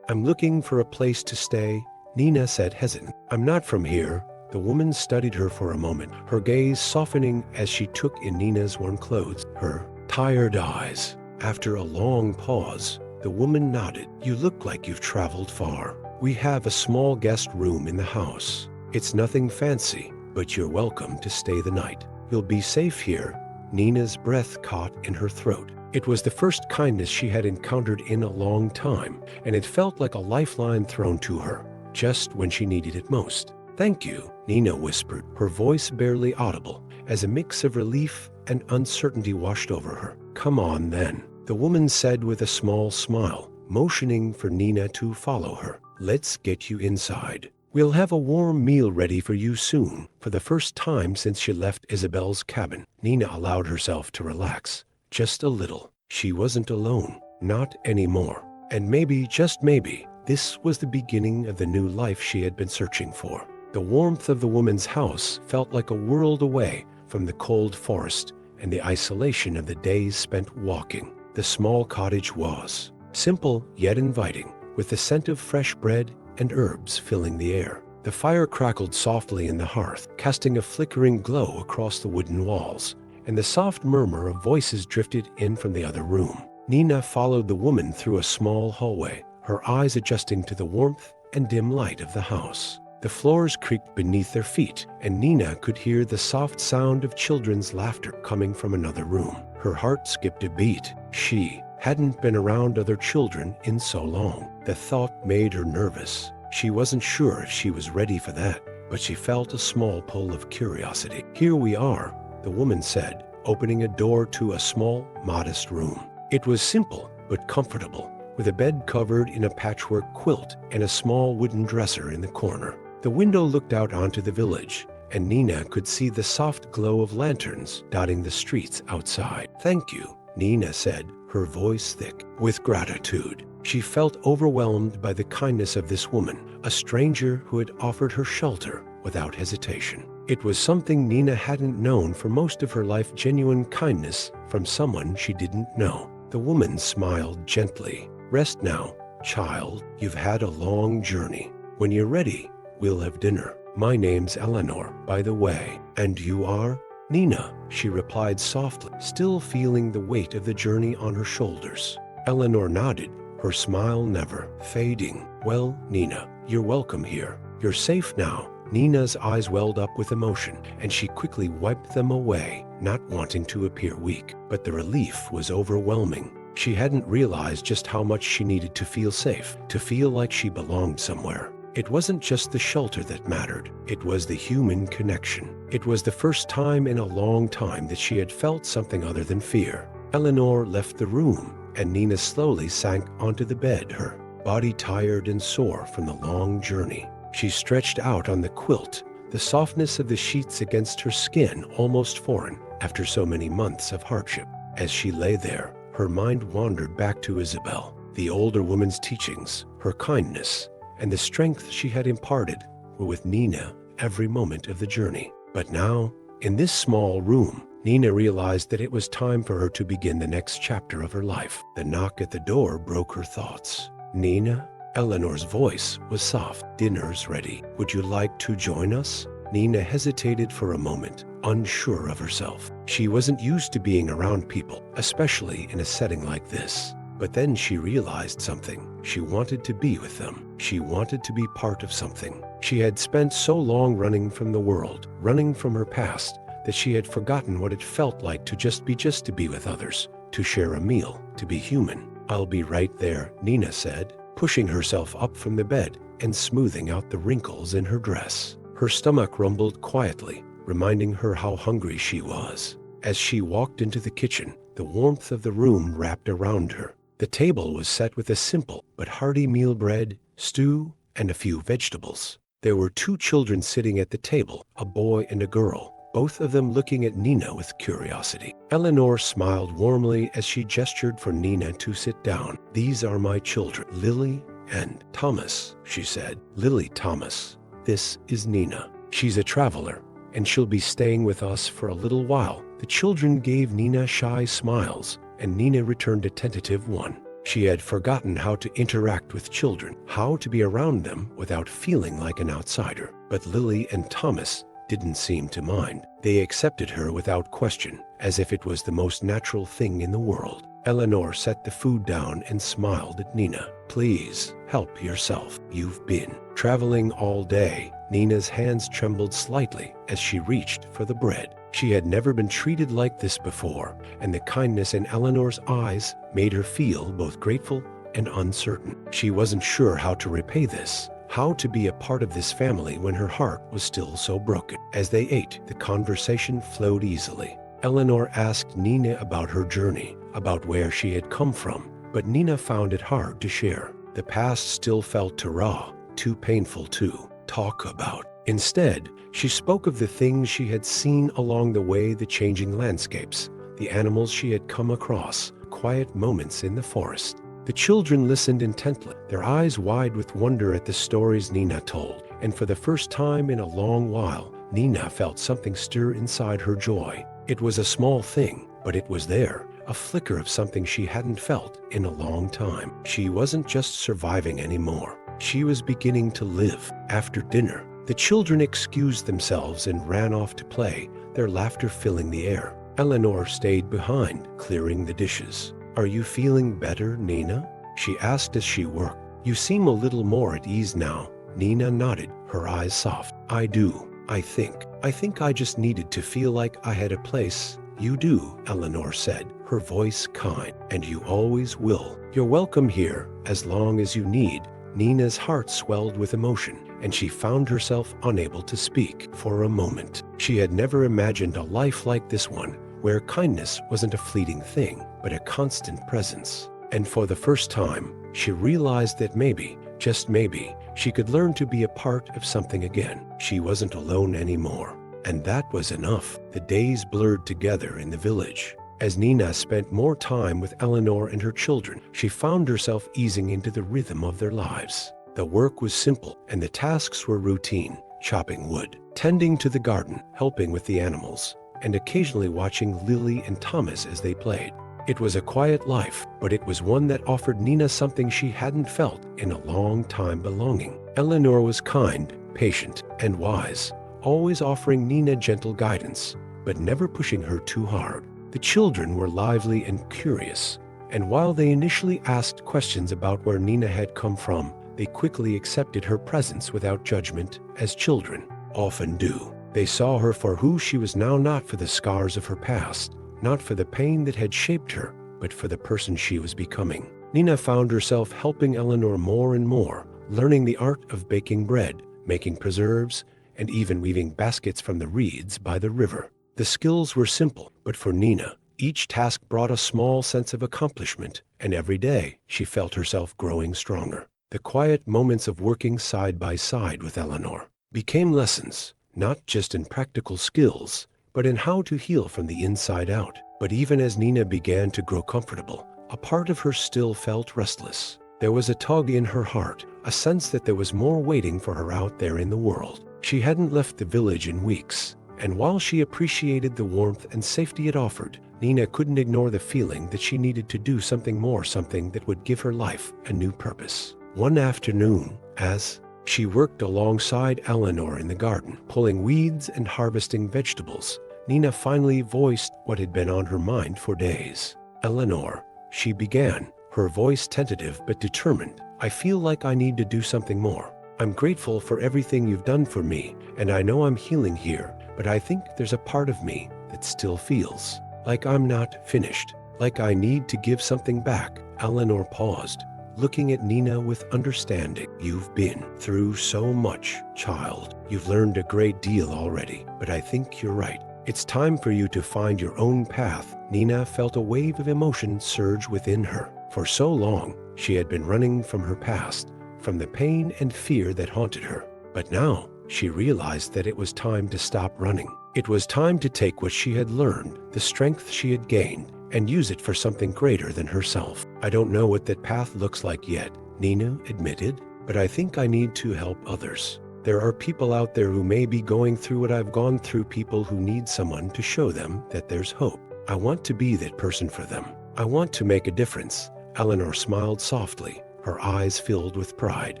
I'm looking for a place to stay," Nina said hesitant. "I'm not from here." The woman studied her for a moment, her gaze softening as she took in Nina's worn clothes, her tired eyes. After a long pause, the woman nodded. "You look like you've traveled far. We have a small guest room in the house. It's nothing fancy, but you're welcome to stay the night. You'll be safe here." Nina's breath caught in her throat. It was the first kindness she had encountered in a long time, and it felt like a lifeline thrown to her, just when she needed it most. "Thank you," Nina whispered, her voice barely audible, as a mix of relief and uncertainty washed over her. "Come on then," the woman said with a small smile, motioning for Nina to follow her. "Let's get you inside. We'll have a warm meal ready for you soon." For the first time since she left Isabel's cabin, Nina allowed herself to relax. Just a little. She wasn't alone. Not anymore. And maybe, just maybe, this was the beginning of the new life she had been searching for. The warmth of the woman's house felt like a world away from the cold forest and the isolation of the days spent walking. The small cottage was simple yet inviting, with the scent of fresh bread and herbs filling the air. The fire crackled softly in the hearth, casting a flickering glow across the wooden walls, and the soft murmur of voices drifted in from the other room. Nina followed the woman through a small hallway, her eyes adjusting to the warmth and dim light of the house. The floors creaked beneath their feet, and Nina could hear the soft sound of children's laughter coming from another room. Her heart skipped a beat. She hadn't been around other children in so long. The thought made her nervous. She wasn't sure if she was ready for that, but she felt a small pull of curiosity. "Here we are," the woman said, opening a door to a small, modest room. It was simple but comfortable, with a bed covered in a patchwork quilt and a small wooden dresser in the corner. The window looked out onto the village, and Nina could see the soft glow of lanterns dotting the streets outside. "Thank you," Nina said, her voice thick with gratitude. She felt overwhelmed by the kindness of this woman, a stranger who had offered her shelter without hesitation. It was something Nina hadn't known for most of her life, genuine kindness from someone she didn't know. The woman smiled gently. "Rest now, child. You've had a long journey. When you're ready, we'll have dinner. My name's Eleanor, by the way. And you are?" "Nina," she replied softly, still feeling the weight of the journey on her shoulders. Eleanor nodded, her smile never fading. "Well, Nina, you're welcome here. You're safe now." Nina's eyes welled up with emotion, and she quickly wiped them away, not wanting to appear weak. But the relief was overwhelming. She hadn't realized just how much she needed to feel safe, to feel like she belonged somewhere. It wasn't just the shelter that mattered. It was the human connection. It was the first time in a long time that she had felt something other than fear. Eleanor left the room, and Nina slowly sank onto the bed, her body tired and sore from the long journey. She stretched out on the quilt, the softness of the sheets against her skin almost foreign after so many months of hardship. As she lay there, her mind wandered back to Isabel, the older woman's teachings, her kindness, and the strength she had imparted were with Nina every moment of the journey. But now, in this small room, Nina realized that it was time for her to begin the next chapter of her life. The knock at the door broke her thoughts. "Nina?" Eleanor's voice was soft. "Dinner's ready. Would you like to join us?" Nina hesitated for a moment, unsure of herself. She wasn't used to being around people, especially in a setting like this. But then she realized something. She wanted to be with them. She wanted to be part of something. She had spent so long running from the world, running from her past, that she had forgotten what it felt like to just be with others, to share a meal, to be human. "I'll be right there," Nina said, pushing herself up from the bed and smoothing out the wrinkles in her dress. Her stomach rumbled quietly, reminding her how hungry she was. As she walked into the kitchen, the warmth of the room wrapped around her. The table was set with a simple but hearty meal: bread, stew, and a few vegetables. There were two children sitting at the table, a boy and a girl, both of them looking at Nina with curiosity. Eleanor smiled warmly as she gestured for Nina to sit down. "These are my children, Lily and Thomas," she said. "Lily Thomas. This is Nina. She's a traveler, and she'll be staying with us for a little while." The children gave Nina shy smiles, and Nina returned a tentative one. She had forgotten how to interact with children, how to be around them without feeling like an outsider. But Lily and Thomas didn't seem to mind. They accepted her without question, as if it was the most natural thing in the world. Eleanor set the food down and smiled at Nina. "Please, help yourself. You've been traveling all day." Nina's hands trembled slightly as she reached for the bread. She had never been treated like this before, and the kindness in Eleanor's eyes made her feel both grateful and uncertain. She wasn't sure how to repay this, how to be a part of this family when her heart was still so broken. As they ate, the conversation flowed easily. Eleanor asked Nina about her journey, about where she had come from, but Nina found it hard to share. The past still felt too raw, too painful to talk about. Instead, she spoke of the things she had seen along the way, the changing landscapes, the animals she had come across, quiet moments in the forest. The children listened intently, their eyes wide with wonder at the stories Nina told, and for the first time in a long while, Nina felt something stir inside her joy. It was a small thing, but it was there, a flicker of something she hadn't felt in a long time. She wasn't just surviving anymore. She was beginning to live. After dinner, the children excused themselves and ran off to play, their laughter filling the air. Eleanor stayed behind, clearing the dishes. "Are you feeling better, Nina?" she asked as she worked. "You seem a little more at ease now." Nina nodded, her eyes soft. "I do, I think. I think I just needed to feel like I had a place." "You do," Eleanor said, her voice kind. "And you always will. You're welcome here, as long as you need." Nina's heart swelled with emotion, and she found herself unable to speak for a moment. She had never imagined a life like this one, where kindness wasn't a fleeting thing, but a constant presence. And for the first time, she realized that maybe, just maybe, she could learn to be a part of something again. She wasn't alone anymore. And that was enough. The days blurred together in the village. As Nina spent more time with Eleanor and her children, she found herself easing into the rhythm of their lives. The work was simple, and the tasks were routine: chopping wood, tending to the garden, helping with the animals, and occasionally watching Lily and Thomas as they played. It was a quiet life, but it was one that offered Nina something she hadn't felt in a long time: belonging. Eleanor was kind, patient, and wise, always offering Nina gentle guidance, but never pushing her too hard. The children were lively and curious, and while they initially asked questions about where Nina had come from, they quickly accepted her presence without judgment, as children often do. They saw her for who she was now, not for the scars of her past, not for the pain that had shaped her, but for the person she was becoming. Nina found herself helping Eleanor more and more, learning the art of baking bread, making preserves, and even weaving baskets from the reeds by the river. The skills were simple, but for Nina, each task brought a small sense of accomplishment, and every day she felt herself growing stronger. The quiet moments of working side by side with Eleanor became lessons, not just in practical skills, but in how to heal from the inside out. But even as Nina began to grow comfortable, a part of her still felt restless. There was a tug in her heart, a sense that there was more waiting for her out there in the world. She hadn't left the village in weeks, and while she appreciated the warmth and safety it offered, Nina couldn't ignore the feeling that she needed to do something more, something that would give her life a new purpose. One afternoon, as she worked alongside Eleanor in the garden, pulling weeds and harvesting vegetables, Nina finally voiced what had been on her mind for days. "Eleanor," she began, her voice tentative but determined, "I feel like I need to do something more. I'm grateful for everything you've done for me, and I know I'm healing here, but I think there's a part of me that still feels like I'm not finished, like I need to give something back." Eleanor paused, looking at Nina with understanding. "You've been through so much, child. You've learned a great deal already, but I think you're right. It's time for you to find your own path." Nina felt a wave of emotion surge within her. For so long, she had been running from her past, from the pain and fear that haunted her. But now, she realized that it was time to stop running. It was time to take what she had learned, the strength she had gained, and use it for something greater than herself. I don't know what that path looks like yet, Nina admitted, but I think I need to help others. There are people out there who may be going through what I've gone through, people who need someone to show them that there's hope. I want to be that person for them. I want to make a difference. Eleanor smiled softly, her eyes filled with pride.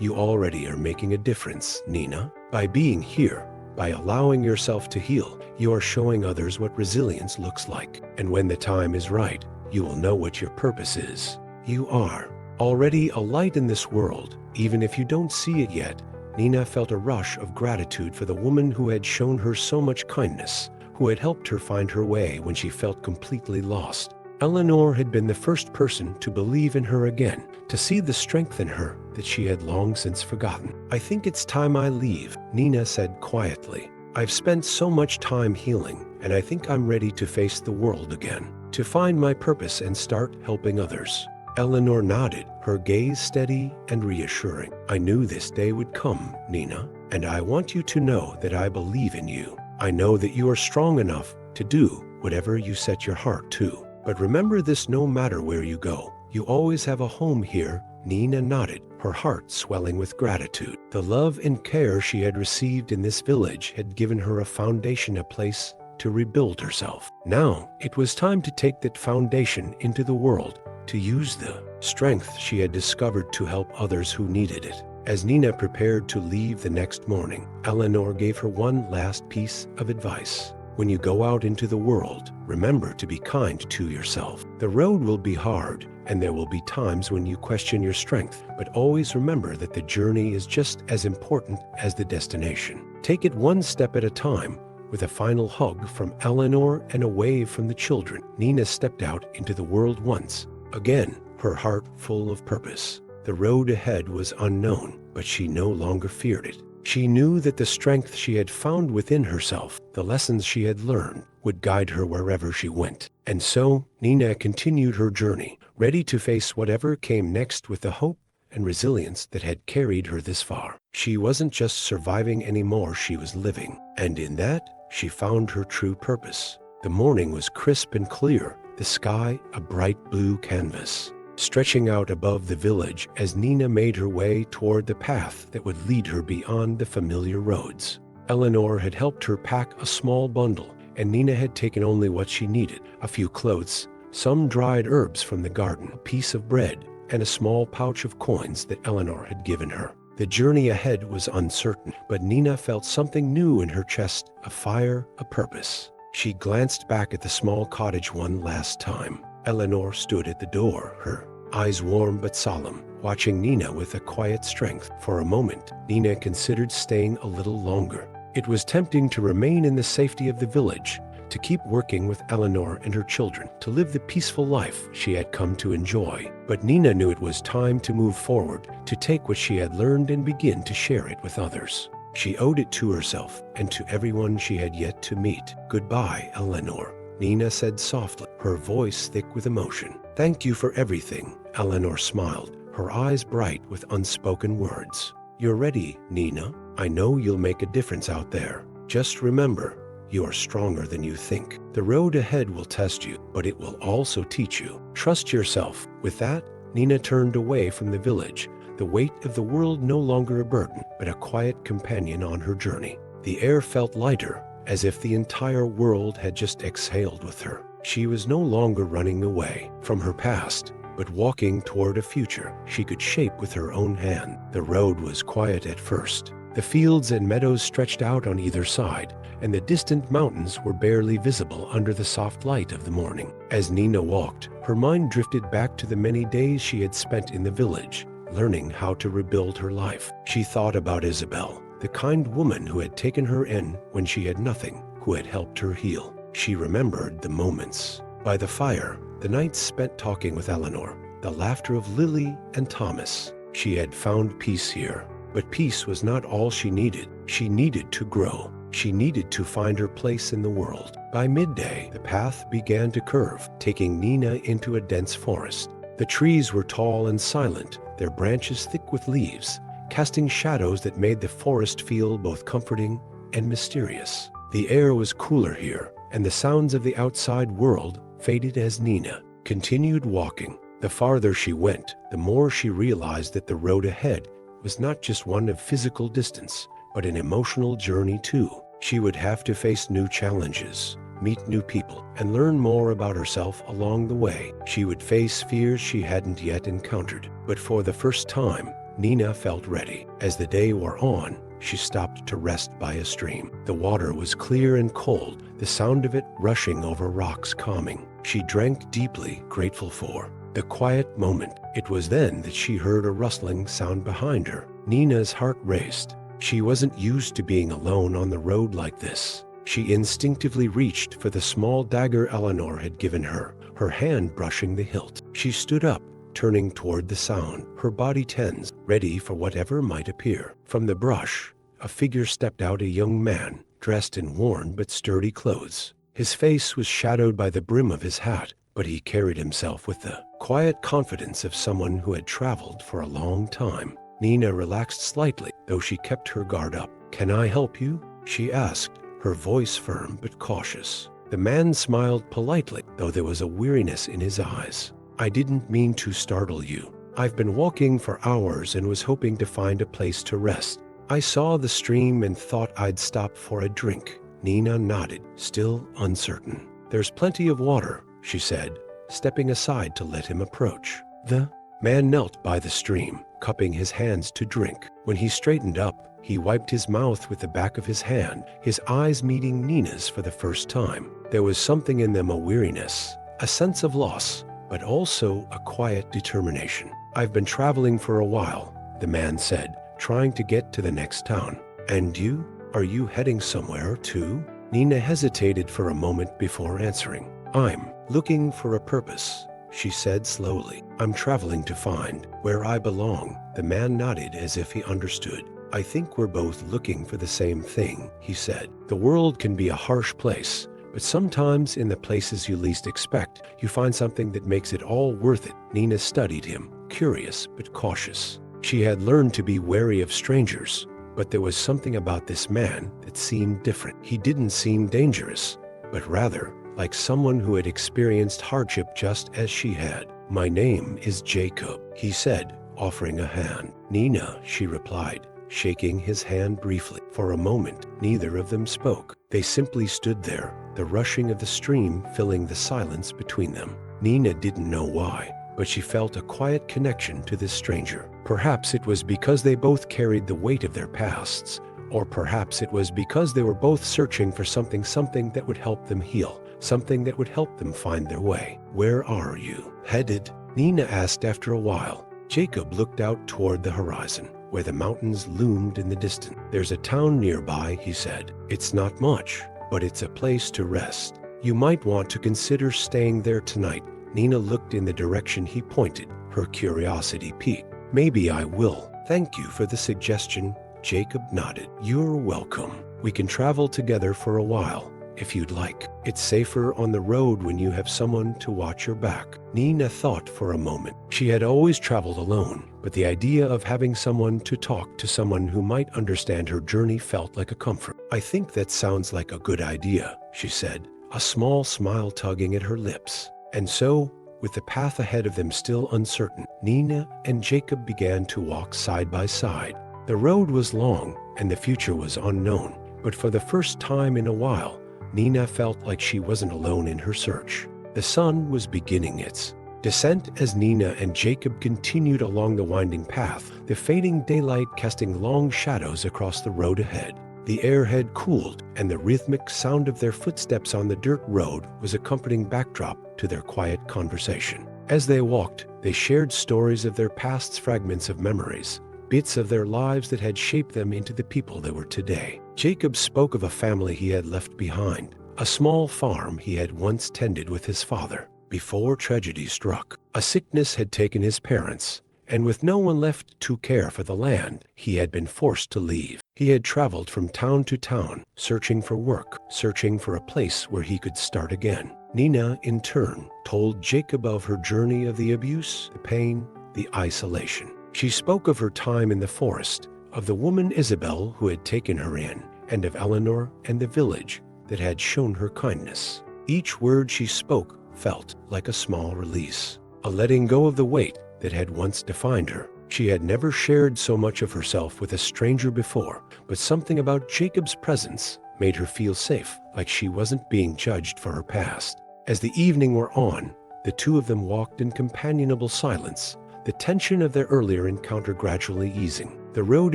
You already are making a difference, Nina. By being here, by allowing yourself to heal, you are showing others what resilience looks like. And when the time is right, you will know what your purpose is. You are already a light in this world, even if you don't see it yet. Nina felt a rush of gratitude for the woman who had shown her so much kindness, who had helped her find her way when she felt completely lost. Eleanor had been the first person to believe in her again, to see the strength in her that she had long since forgotten. I think it's time I leave, Nina said quietly. I've spent so much time healing, and I think I'm ready to face the world again, to find my purpose and start helping others. Eleanor nodded, her gaze steady and reassuring. I knew this day would come, Nina, and I want you to know that I believe in you. I know that you are strong enough to do whatever you set your heart to. But remember this, no matter where you go, you always have a home here. Nina nodded, her heart swelling with gratitude. The love and care she had received in this village had given her a foundation, a place to rebuild herself. Now, it was time to take that foundation into the world, to use the strength she had discovered to help others who needed it. As Nina prepared to leave the next morning, Eleanor gave her one last piece of advice. When you go out into the world, remember to be kind to yourself. The road will be hard, and there will be times when you question your strength, but always remember that the journey is just as important as the destination. Take it one step at a time. With a final hug from Eleanor and a wave from the children, Nina stepped out into the world once again, her heart full of purpose. The road ahead was unknown, but she no longer feared it. She knew that the strength she had found within herself, the lessons she had learned, would guide her wherever she went. And so, Nina continued her journey, ready to face whatever came next with the hope and resilience that had carried her this far. She wasn't just surviving anymore, she was living. And in that, she found her true purpose. The morning was crisp and clear, the sky a bright blue canvas, stretching out above the village as Nina made her way toward the path that would lead her beyond the familiar roads. Eleanor had helped her pack a small bundle, and Nina had taken only what she needed: a few clothes, some dried herbs from the garden, a piece of bread, and a small pouch of coins that Eleanor had given her. The journey ahead was uncertain, but Nina felt something new in her chest, a fire, a purpose. She glanced back at the small cottage one last time. Eleanor stood at the door, her eyes warm but solemn, watching Nina with a quiet strength. For a moment, Nina considered staying a little longer. It was tempting to remain in the safety of the village, to keep working with Eleanor and her children, to live the peaceful life she had come to enjoy. But Nina knew it was time to move forward, to take what she had learned and begin to share it with others. She owed it to herself and to everyone she had yet to meet. Goodbye, Eleanor, Nina said softly, her voice thick with emotion. Thank you for everything, Eleanor smiled, her eyes bright with unspoken words. You're ready, Nina. I know you'll make a difference out there. Just remember, you are stronger than you think. The road ahead will test you, but it will also teach you. Trust yourself. With that, Nina turned away from the village, the weight of the world no longer a burden, but a quiet companion on her journey. The air felt lighter, as if the entire world had just exhaled with her. She was no longer running away from her past, but walking toward a future she could shape with her own hand. The road was quiet at first. The fields and meadows stretched out on either side, and the distant mountains were barely visible under the soft light of the morning. As Nina walked, her mind drifted back to the many days she had spent in the village, learning how to rebuild her life. She thought about Isabel, the kind woman who had taken her in when she had nothing, who had helped her heal. She remembered the moments by the fire, the nights spent talking with Eleanor, the laughter of Lily and Thomas. She had found peace here, but peace was not all she needed. She needed to grow. She needed to find her place in the world. By midday, the path began to curve, taking Nina into a dense forest. The trees were tall and silent, their branches thick with leaves, casting shadows that made the forest feel both comforting and mysterious. The air was cooler here, and the sounds of the outside world faded as Nina continued walking. The farther she went, the more she realized that the road ahead was not just one of physical distance, but an emotional journey too. She would have to face new challenges, meet new people, and learn more about herself along the way. She would face fears she hadn't yet encountered. But for the first time, Nina felt ready. As the day wore on, she stopped to rest by a stream. The water was clear and cold, the sound of it rushing over rocks calming. She drank deeply, grateful for the quiet moment. It was then that she heard a rustling sound behind her. Nina's heart raced. She wasn't used to being alone on the road like this. She instinctively reached for the small dagger Eleanor had given her, her hand brushing the hilt. She stood up, turning toward the sound, her body tense, ready for whatever might appear. From the brush, a figure stepped out, a young man, dressed in worn but sturdy clothes. His face was shadowed by the brim of his hat, but he carried himself with the quiet confidence of someone who had traveled for a long time. Nina relaxed slightly, though she kept her guard up. "Can I help you?" she asked, her voice firm but cautious. The man smiled politely, though there was a weariness in his eyes. "I didn't mean to startle you. I've been walking for hours and was hoping to find a place to rest. I saw the stream and thought I'd stop for a drink." Nina nodded, still uncertain. "There's plenty of water," she said, stepping aside to let him approach. The man knelt by the stream, cupping his hands to drink. When he straightened up, he wiped his mouth with the back of his hand, his eyes meeting Nina's for the first time. There was something in them, a weariness, a sense of loss, but also a quiet determination. "I've been traveling for a while," the man said, trying to get to the next town. "And you? Are you heading somewhere too?" Nina hesitated for a moment before answering. "I'm looking for a purpose," she said slowly. "I'm traveling to find where I belong." The man nodded as if he understood. "I think we're both looking for the same thing," he said. "The world can be a harsh place, but sometimes in the places you least expect, you find something that makes it all worth it." Nina studied him, curious but cautious. She had learned to be wary of strangers, but there was something about this man that seemed different. He didn't seem dangerous, but rather like someone who had experienced hardship just as she had. "My name is Jacob," he said, offering a hand. "Nina," she replied, shaking his hand briefly. For a moment, neither of them spoke. They simply stood there, the rushing of the stream filling the silence between them. Nina didn't know why, but she felt a quiet connection to this stranger. Perhaps it was because they both carried the weight of their pasts, or perhaps it was because they were both searching for something that would help them heal, something that would help them find their way. "Where are you headed?" Nina asked after a while. Jacob looked out toward the horizon, where the mountains loomed in the distance. "There's a town nearby," he said. "It's not much, but it's a place to rest. You might want to consider staying there tonight." Nina looked in the direction he pointed, her curiosity piqued. "Maybe I will. Thank you for the suggestion." Jacob nodded. "You're welcome. We can travel together for a while, if you'd like. It's safer on the road when you have someone to watch your back." Nina thought for a moment. She had always traveled alone, but the idea of having someone to talk to, someone who might understand her journey, felt like a comfort. "I think that sounds like a good idea," she said, a small smile tugging at her lips. And so, with the path ahead of them still uncertain, Nina and Jacob began to walk side by side. The road was long, and the future was unknown, but for the first time in a while, Nina felt like she wasn't alone in her search. The sun was beginning its descent as Nina and Jacob continued along the winding path, the fading daylight casting long shadows across the road ahead. The air had cooled, and the rhythmic sound of their footsteps on the dirt road was a comforting backdrop to their quiet conversation. As they walked, they shared stories of their pasts, fragments of memories, bits of their lives that had shaped them into the people they were today. Jacob spoke of a family he had left behind, a small farm he had once tended with his father. Before tragedy struck, a sickness had taken his parents, and with no one left to care for the land, he had been forced to leave. He had traveled from town to town, searching for work, searching for a place where he could start again. Nina, in turn, told Jacob of her journey, of the abuse, the pain, the isolation. She spoke of her time in the forest, of the woman Isabel who had taken her in, and of Eleanor and the village that had shown her kindness. Each word she spoke felt like a small release, a letting go of the weight that had once defined her. She had never shared so much of herself with a stranger before, but something about Jacob's presence made her feel safe, like she wasn't being judged for her past. As the evening wore on, the two of them walked in companionable silence, the tension of their earlier encounter gradually easing. The road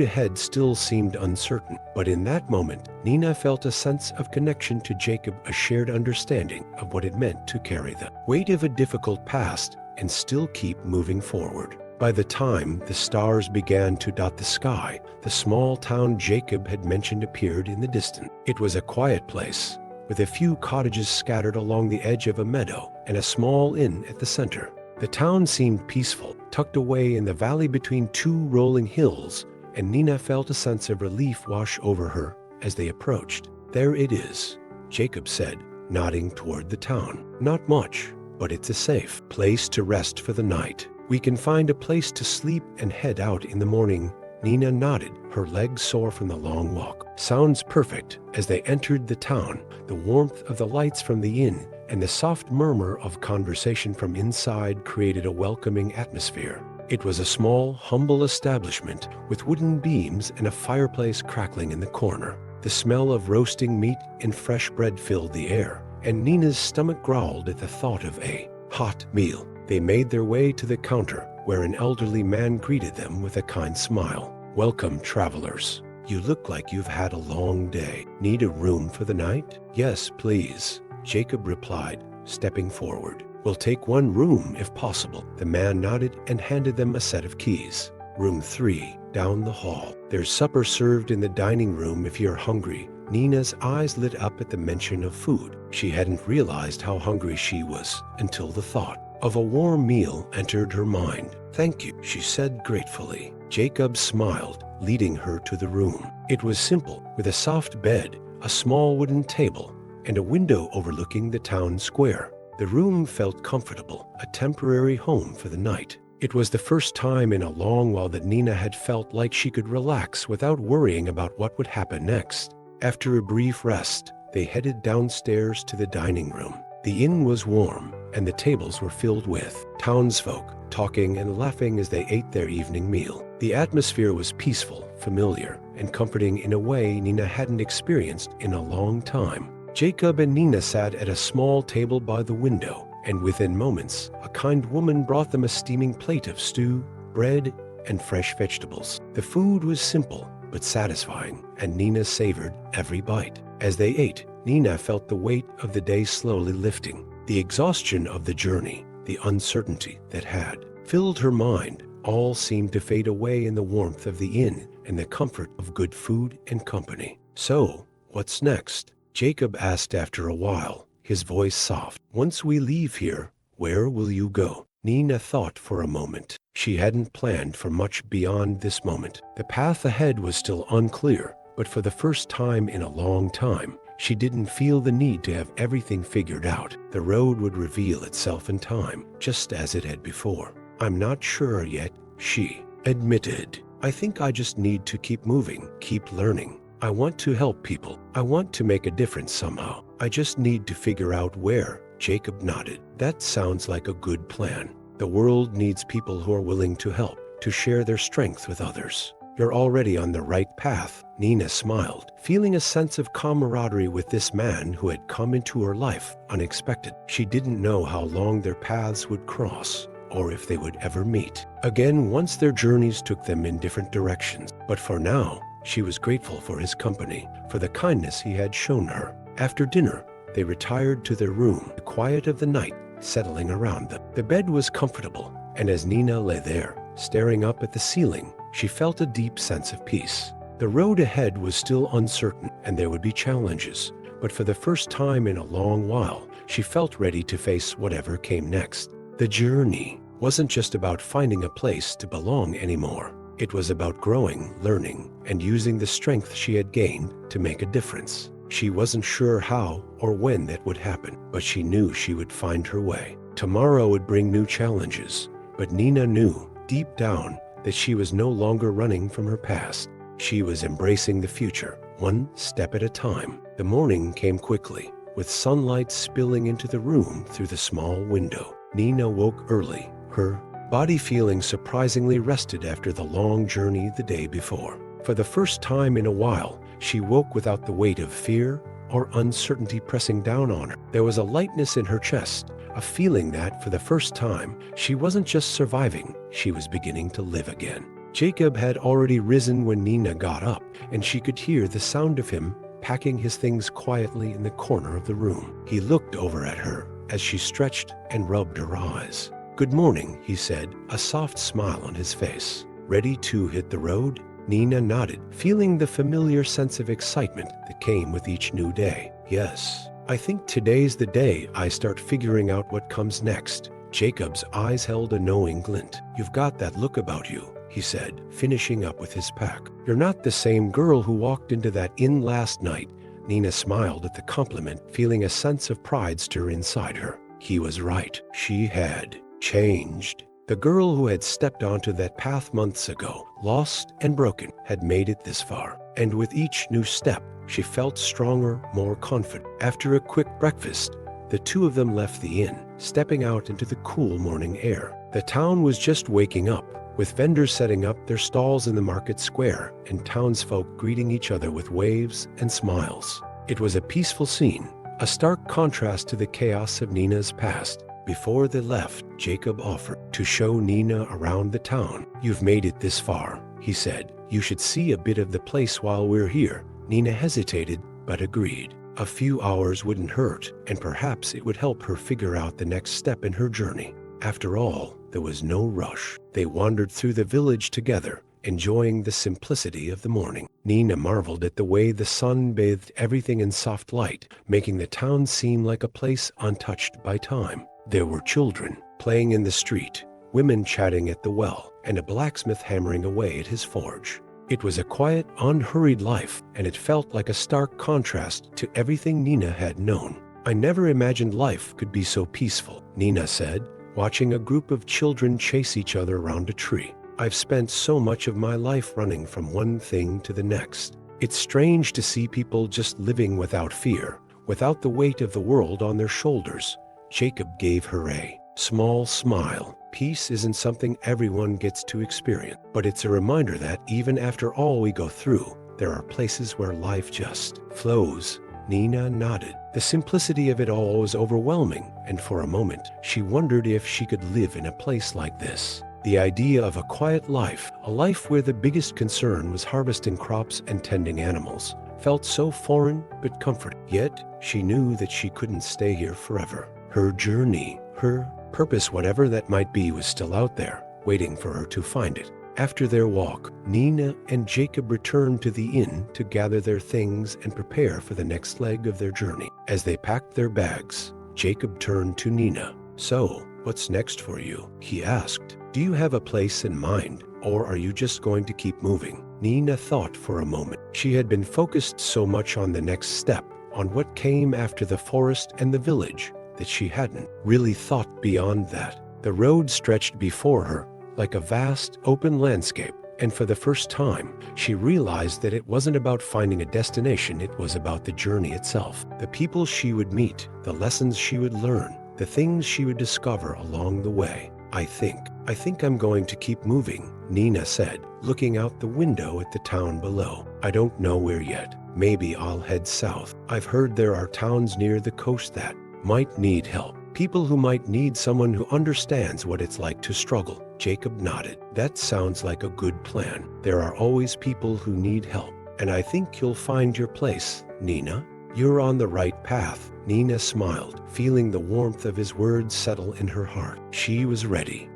ahead still seemed uncertain, but in that moment, Nina felt a sense of connection to Jacob, a shared understanding of what it meant to carry the weight of a difficult past and still keep moving forward. By the time the stars began to dot the sky, the small town Jacob had mentioned appeared in the distance. It was a quiet place, with a few cottages scattered along the edge of a meadow and a small inn at the center. The town seemed peaceful, tucked away in the valley between two rolling hills, and Nina felt a sense of relief wash over her as they approached. "There it is," Jacob said, nodding toward the town. "Not much, but it's a safe place to rest for the night. We can find a place to sleep and head out in the morning." Nina nodded, her legs sore from the long walk. "Sounds perfect." As they entered the town, the warmth of the lights from the inn and the soft murmur of conversation from inside created a welcoming atmosphere. It was a small, humble establishment with wooden beams and a fireplace crackling in the corner. The smell of roasting meat and fresh bread filled the air, and Nina's stomach growled at the thought of a hot meal. They made their way to the counter, where an elderly man greeted them with a kind smile. "Welcome, travelers. You look like you've had a long day. Need a room for the night?" "Yes, please," Jacob replied, stepping forward. "We'll take one room if possible." The man nodded and handed them a set of keys. "Room 3, down the hall. There's supper served in the dining room if you're hungry." Nina's eyes lit up at the mention of food. She hadn't realized how hungry she was until the thought of a warm meal entered her mind. "Thank you," she said gratefully. Jacob smiled, leading her to the room. It was simple, with a soft bed, a small wooden table, and a window overlooking the town square. The room felt comfortable, a temporary home for the night. It was the first time in a long while that Nina had felt like she could relax without worrying about what would happen next. After a brief rest, they headed downstairs to the dining room. The inn was warm, and the tables were filled with townsfolk, talking and laughing as they ate their evening meal. The atmosphere was peaceful, familiar, and comforting in a way Nina hadn't experienced in a long time. Jacob and Nina sat at a small table by the window, and within moments, a kind woman brought them a steaming plate of stew, bread, and fresh vegetables. The food was simple but satisfying, and Nina savored every bite. As they ate, Nina felt the weight of the day slowly lifting. The exhaustion of the journey, the uncertainty that had filled her mind, all seemed to fade away in the warmth of the inn and the comfort of good food and company. "So, what's next?" Jacob asked after a while, his voice soft. "Once we leave here, where will you go?" Nina thought for a moment. She hadn't planned for much beyond this moment. The path ahead was still unclear, but for the first time in a long time, she didn't feel the need to have everything figured out. The road would reveal itself in time, just as it had before. "I'm not sure yet," she admitted. "I think I just need to keep moving, keep learning. I want to help people. I want to make a difference somehow. I just need to figure out where." Jacob nodded. "That sounds like a good plan. The world needs people who are willing to help, to share their strength with others." "You're already on the right path," Nina smiled, feeling a sense of camaraderie with this man who had come into her life unexpected. She didn't know how long their paths would cross, or if they would ever meet again once their journeys took them in different directions. But for now, she was grateful for his company, for the kindness he had shown her. After dinner, they retired to their room, the quiet of the night settling around them. The bed was comfortable, and as Nina lay there, staring up at the ceiling, she felt a deep sense of peace. The road ahead was still uncertain, and there would be challenges, but for the first time in a long while, she felt ready to face whatever came next. The journey wasn't just about finding a place to belong anymore. It was about growing, learning, and using the strength she had gained to make a difference. She wasn't sure how or when that would happen, but she knew she would find her way. Tomorrow would bring new challenges, but Nina knew, deep down, that she was no longer running from her past. She was embracing the future, one step at a time. The morning came quickly, with sunlight spilling into the room through the small window. Nina woke early, her body feeling surprisingly rested after the long journey the day before. For the first time in a while, she woke without the weight of fear or uncertainty pressing down on her. There was a lightness in her chest, a feeling that, for the first time, she wasn't just surviving, she was beginning to live again. Jacob had already risen when Nina got up, and she could hear the sound of him packing his things quietly in the corner of the room. He looked over at her as she stretched and rubbed her eyes. "Good morning," he said, a soft smile on his face. "Ready to hit the road?" Nina nodded, feeling the familiar sense of excitement that came with each new day. "Yes, I think today's the day I start figuring out what comes next." Jacob's eyes held a knowing glint. "You've got that look about you," he said, finishing up with his pack. "You're not the same girl who walked into that inn last night." Nina smiled at the compliment, feeling a sense of pride stir inside her. He was right. She had changed. The girl who had stepped onto that path months ago, lost and broken, had made it this far. And with each new step, she felt stronger, more confident. After a quick breakfast, the two of them left the inn, stepping out into the cool morning air. The town was just waking up, with vendors setting up their stalls in the market square and townsfolk greeting each other with waves and smiles. It was a peaceful scene, a stark contrast to the chaos of Nina's past. Before they left, Jacob offered to show Nina around the town. "You've made it this far," he said. "You should see a bit of the place while we're here." Nina hesitated, but agreed. A few hours wouldn't hurt, and perhaps it would help her figure out the next step in her journey. After all, there was no rush. They wandered through the village together, enjoying the simplicity of the morning. Nina marveled at the way the sun bathed everything in soft light, making the town seem like a place untouched by time. There were children playing in the street, women chatting at the well, and a blacksmith hammering away at his forge. It was a quiet, unhurried life, and it felt like a stark contrast to everything Nina had known. "I never imagined life could be so peaceful," Nina said, watching a group of children chase each other around a tree. "I've spent so much of my life running from one thing to the next. It's strange to see people just living without fear, without the weight of the world on their shoulders." Jacob gave her a small smile. Peace isn't something everyone gets to experience, but it's a reminder that even after all we go through, there are places where life just flows. Nina nodded. The simplicity of it all was overwhelming, and for a moment, she wondered if she could live in a place like this. The idea of a quiet life, a life where the biggest concern was harvesting crops and tending animals, felt so foreign but comforting. Yet, she knew that she couldn't stay here forever. Her journey, her purpose, whatever that might be, was still out there, waiting for her to find it. After their walk, Nina and Jacob returned to the inn to gather their things and prepare for the next leg of their journey. As they packed their bags, Jacob turned to Nina. "So, what's next for you?" he asked. "Do you have a place in mind, or are you just going to keep moving?" Nina thought for a moment. She had been focused so much on the next step, on what came after the forest and the village, that she hadn't really thought beyond that. The road stretched before her like a vast, open landscape, and for the first time, she realized that it wasn't about finding a destination, it was about the journey itself. The people she would meet, the lessons she would learn, the things she would discover along the way. I think I'm going to keep moving," Nina said, looking out the window at the town below. "I don't know where yet. Maybe I'll head south. I've heard there are towns near the coast that might need help. People who might need someone who understands what it's like to struggle." Jacob nodded. "That sounds like a good plan. There are always people who need help, and I think you'll find your place, Nina. You're on the right path." Nina smiled, feeling the warmth of his words settle in her heart. She was ready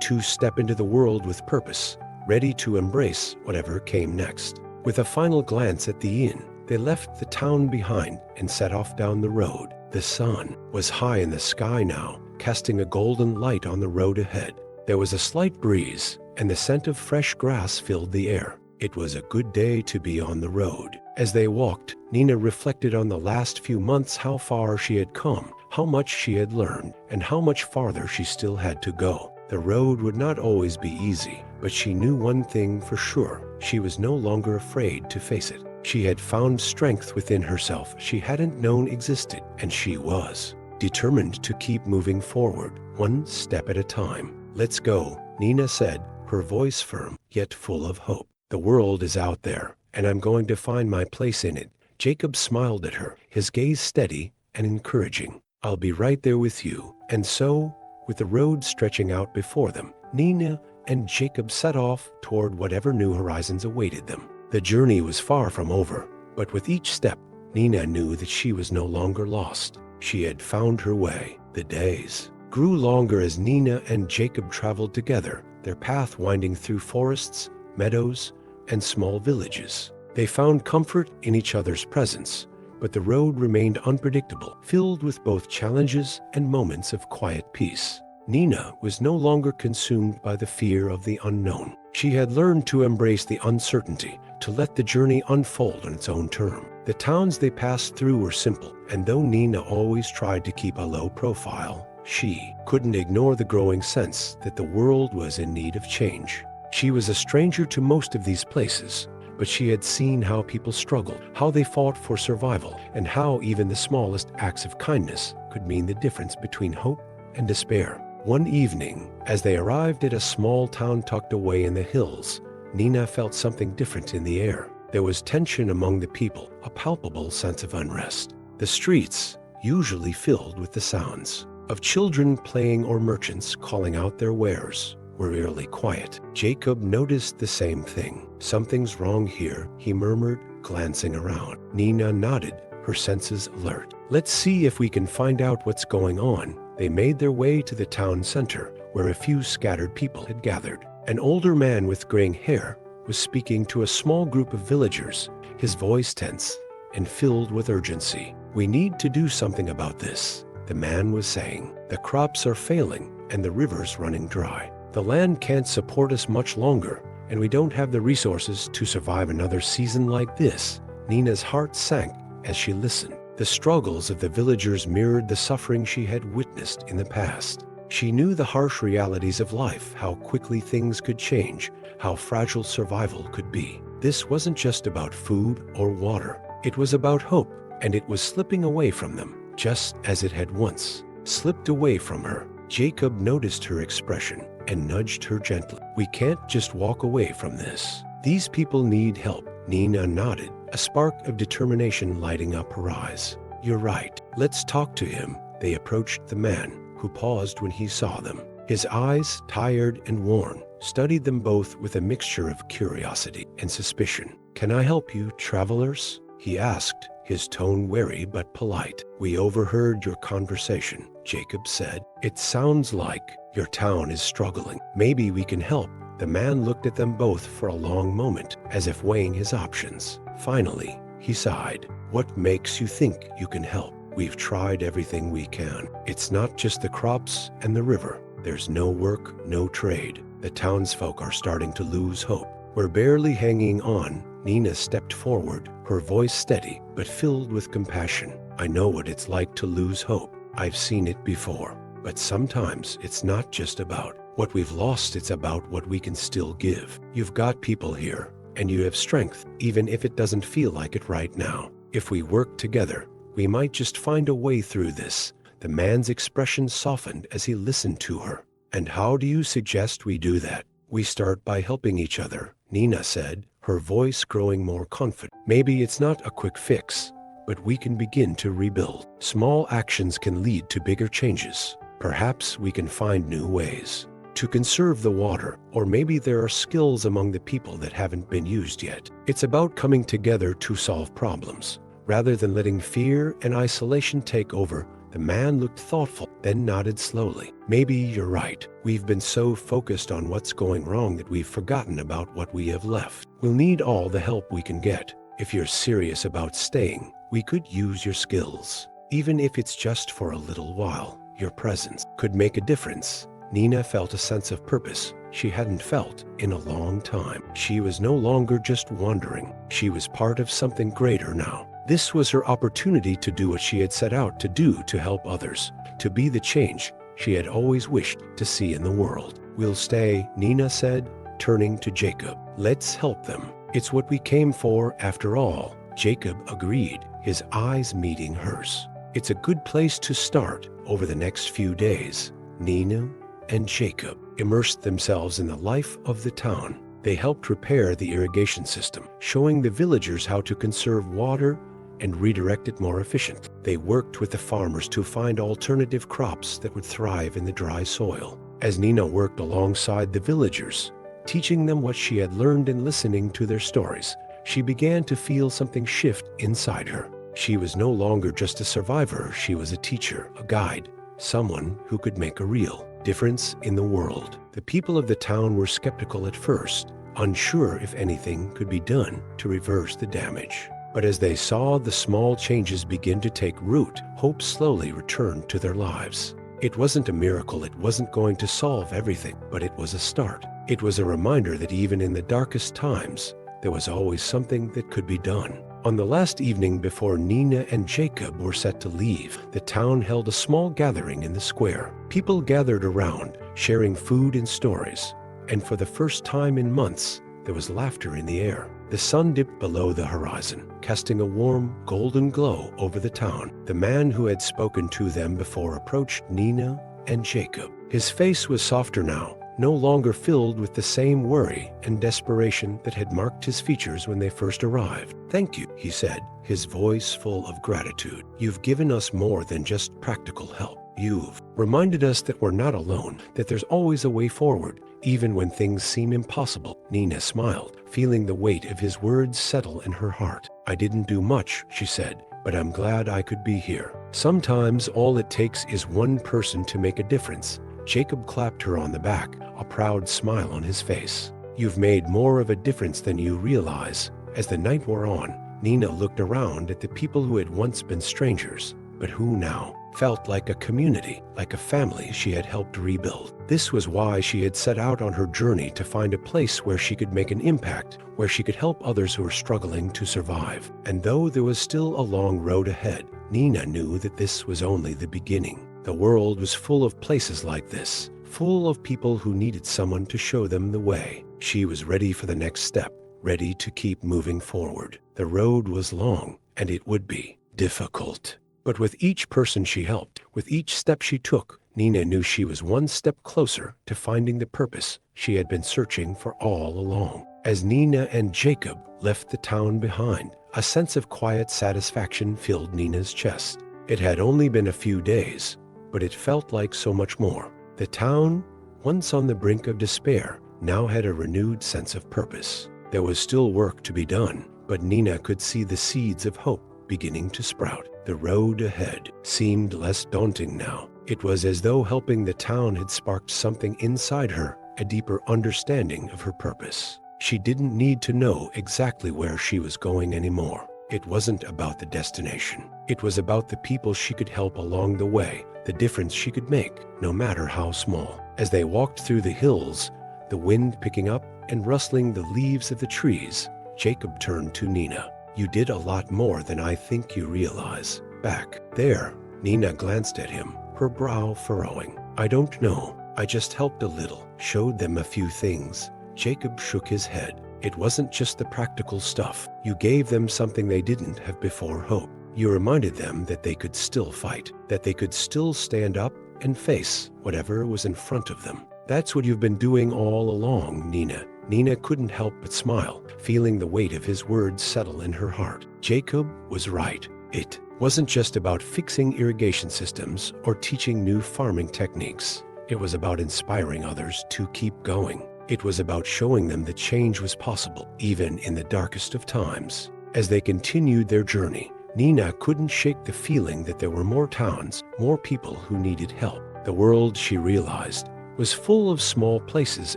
to step into the world with purpose, ready to embrace whatever came next. With a final glance at the inn, they left the town behind and set off down the road. The sun was high in the sky now, casting a golden light on the road ahead. There was a slight breeze, and the scent of fresh grass filled the air. It was a good day to be on the road. As they walked, Nina reflected on the last few months, how far she had come, how much she had learned, and how much farther she still had to go. The road would not always be easy, but she knew one thing for sure. She was no longer afraid to face it. She had found strength within herself she hadn't known existed, and she was determined to keep moving forward, one step at a time. "Let's go," Nina said, her voice firm, yet full of hope. "The world is out there, and I'm going to find my place in it." Jacob smiled at her, his gaze steady and encouraging. "I'll be right there with you." And so, with the road stretching out before them, Nina and Jacob set off toward whatever new horizons awaited them. The journey was far from over, but with each step, Nina knew that she was no longer lost. She had found her way. The days grew longer as Nina and Jacob traveled together, their path winding through forests, meadows, and small villages. They found comfort in each other's presence, but the road remained unpredictable, filled with both challenges and moments of quiet peace. Nina was no longer consumed by the fear of the unknown. She had learned to embrace the uncertainty, to let the journey unfold on its own term. The towns they passed through were simple, and though Nina always tried to keep a low profile, she couldn't ignore the growing sense that the world was in need of change. She was a stranger to most of these places, but she had seen how people struggled, how they fought for survival, and how even the smallest acts of kindness could mean the difference between hope and despair. One evening, as they arrived at a small town tucked away in the hills, Nina felt something different in the air. There was tension among the people, a palpable sense of unrest. The streets, usually filled with the sounds of children playing or merchants calling out their wares, were eerily quiet. Jacob noticed the same thing. "Something's wrong here," he murmured, glancing around. Nina nodded, her senses alert. "Let's see if we can find out what's going on." They made their way to the town center, where a few scattered people had gathered. An older man with graying hair was speaking to a small group of villagers, his voice tense and filled with urgency. "We need to do something about this," the man was saying. "The crops are failing and the river's running dry. The land can't support us much longer, and we don't have the resources to survive another season like this." Nina's heart sank as she listened. The struggles of the villagers mirrored the suffering she had witnessed in the past. She knew the harsh realities of life, how quickly things could change, how fragile survival could be. This wasn't just about food or water. It was about hope, and it was slipping away from them, just as it had once slipped away from her. Jacob noticed her expression and nudged her gently. "We can't just walk away from this. These people need help." Nina nodded, a spark of determination lighting up her eyes. "You're right. Let's talk to him." They approached the man, who paused when he saw them. His eyes, tired and worn, studied them both with a mixture of curiosity and suspicion. "Can I help you, travelers?" he asked, his tone wary but polite. "We overheard your conversation," Jacob said. "It sounds like your town is struggling. Maybe we can help." The man looked at them both for a long moment, as if weighing his options. Finally, he sighed. "What makes you think you can help? We've tried everything we can. It's not just the crops and the river. There's no work, no trade. The townsfolk are starting to lose hope. We're barely hanging on." Nina stepped forward, her voice steady but filled with compassion. "I know what it's like to lose hope. I've seen it before. But sometimes it's not just about what we've lost, it's about what we can still give. You've got people here, and you have strength, even if it doesn't feel like it right now. If we work together, we might just find a way through this." The man's expression softened as he listened to her. "And how do you suggest we do that?" "We start by helping each other," Nina said, her voice growing more confident. "Maybe it's not a quick fix, but we can begin to rebuild. Small actions can lead to bigger changes. Perhaps we can find new ways to conserve the water, or maybe there are skills among the people that haven't been used yet. It's about coming together to solve problems, rather than letting fear and isolation take over." The man looked thoughtful, then nodded slowly. "Maybe you're right. We've been so focused on what's going wrong that we've forgotten about what we have left. We'll need all the help we can get. If you're serious about staying, we could use your skills. Even if it's just for a little while, your presence could make a difference." Nina felt a sense of purpose she hadn't felt in a long time. She was no longer just wandering. She was part of something greater now. This was her opportunity to do what she had set out to do, to help others, to be the change she had always wished to see in the world. "We'll stay," Nina said, turning to Jacob. "Let's help them. It's what we came for after all." Jacob agreed, his eyes meeting hers. "It's a good place to start." Over the next few days, Nina and Jacob immersed themselves in the life of the town. They helped repair the irrigation system, showing the villagers how to conserve water and redirect it more efficiently. They worked with the farmers to find alternative crops that would thrive in the dry soil. As Nina worked alongside the villagers, teaching them what she had learned and listening to their stories, she began to feel something shift inside her. She was no longer just a survivor, she was a teacher, a guide, someone who could make a real difference in the world. The people of the town were skeptical at first, unsure if anything could be done to reverse the damage. But as they saw the small changes begin to take root, hope slowly returned to their lives. It wasn't a miracle, it wasn't going to solve everything, but it was a start. It was a reminder that even in the darkest times, there was always something that could be done. On the last evening before Nina and Jacob were set to leave, the town held a small gathering in the square. People gathered around, sharing food and stories, and for the first time in months, there was laughter in the air. The sun dipped below the horizon, casting a warm, golden glow over the town. The man who had spoken to them before approached Nina and Jacob. His face was softer now, no longer filled with the same worry and desperation that had marked his features when they first arrived. "Thank you," he said, his voice full of gratitude. "You've given us more than just practical help. You've reminded us that we're not alone, that there's always a way forward, even when things seem impossible." Nina smiled, feeling the weight of his words settle in her heart. "I didn't do much," she said, "but I'm glad I could be here. Sometimes all it takes is one person to make a difference." Jacob clapped her on the back, a proud smile on his face. "You've made more of a difference than you realize." As the night wore on, Nina looked around at the people who had once been strangers, but who now felt like a community, like a family she had helped rebuild. This was why she had set out on her journey, to find a place where she could make an impact, where she could help others who were struggling to survive. And though there was still a long road ahead, Nina knew that this was only the beginning. The world was full of places like this, full of people who needed someone to show them the way. She was ready for the next step, ready to keep moving forward. The road was long, and it would be difficult. But with each person she helped, with each step she took, Nina knew she was one step closer to finding the purpose she had been searching for all along. As Nina and Jacob left the town behind, a sense of quiet satisfaction filled Nina's chest. It had only been a few days, but it felt like so much more. The town, once on the brink of despair, now had a renewed sense of purpose. There was still work to be done, but Nina could see the seeds of hope beginning to sprout. The road ahead seemed less daunting now. It was as though helping the town had sparked something inside her, a deeper understanding of her purpose. She didn't need to know exactly where she was going anymore. It wasn't about the destination. It was about the people she could help along the way, the difference she could make, no matter how small. As they walked through the hills, the wind picking up and rustling the leaves of the trees, Jacob turned to Nina. "You did a lot more than I think you realize." Back there, Nina glanced at him, her brow furrowing. "I don't know. I just helped a little, showed them a few things." Jacob shook his head. "It wasn't just the practical stuff. You gave them something they didn't have before: hope. You reminded them that they could still fight, that they could still stand up and face whatever was in front of them. That's what you've been doing all along, Nina." Nina couldn't help but smile, feeling the weight of his words settle in her heart. Jacob was right. It wasn't just about fixing irrigation systems or teaching new farming techniques. It was about inspiring others to keep going. It was about showing them that change was possible, even in the darkest of times. As they continued their journey, Nina couldn't shake the feeling that there were more towns, more people who needed help. The world, she realized, was full of small places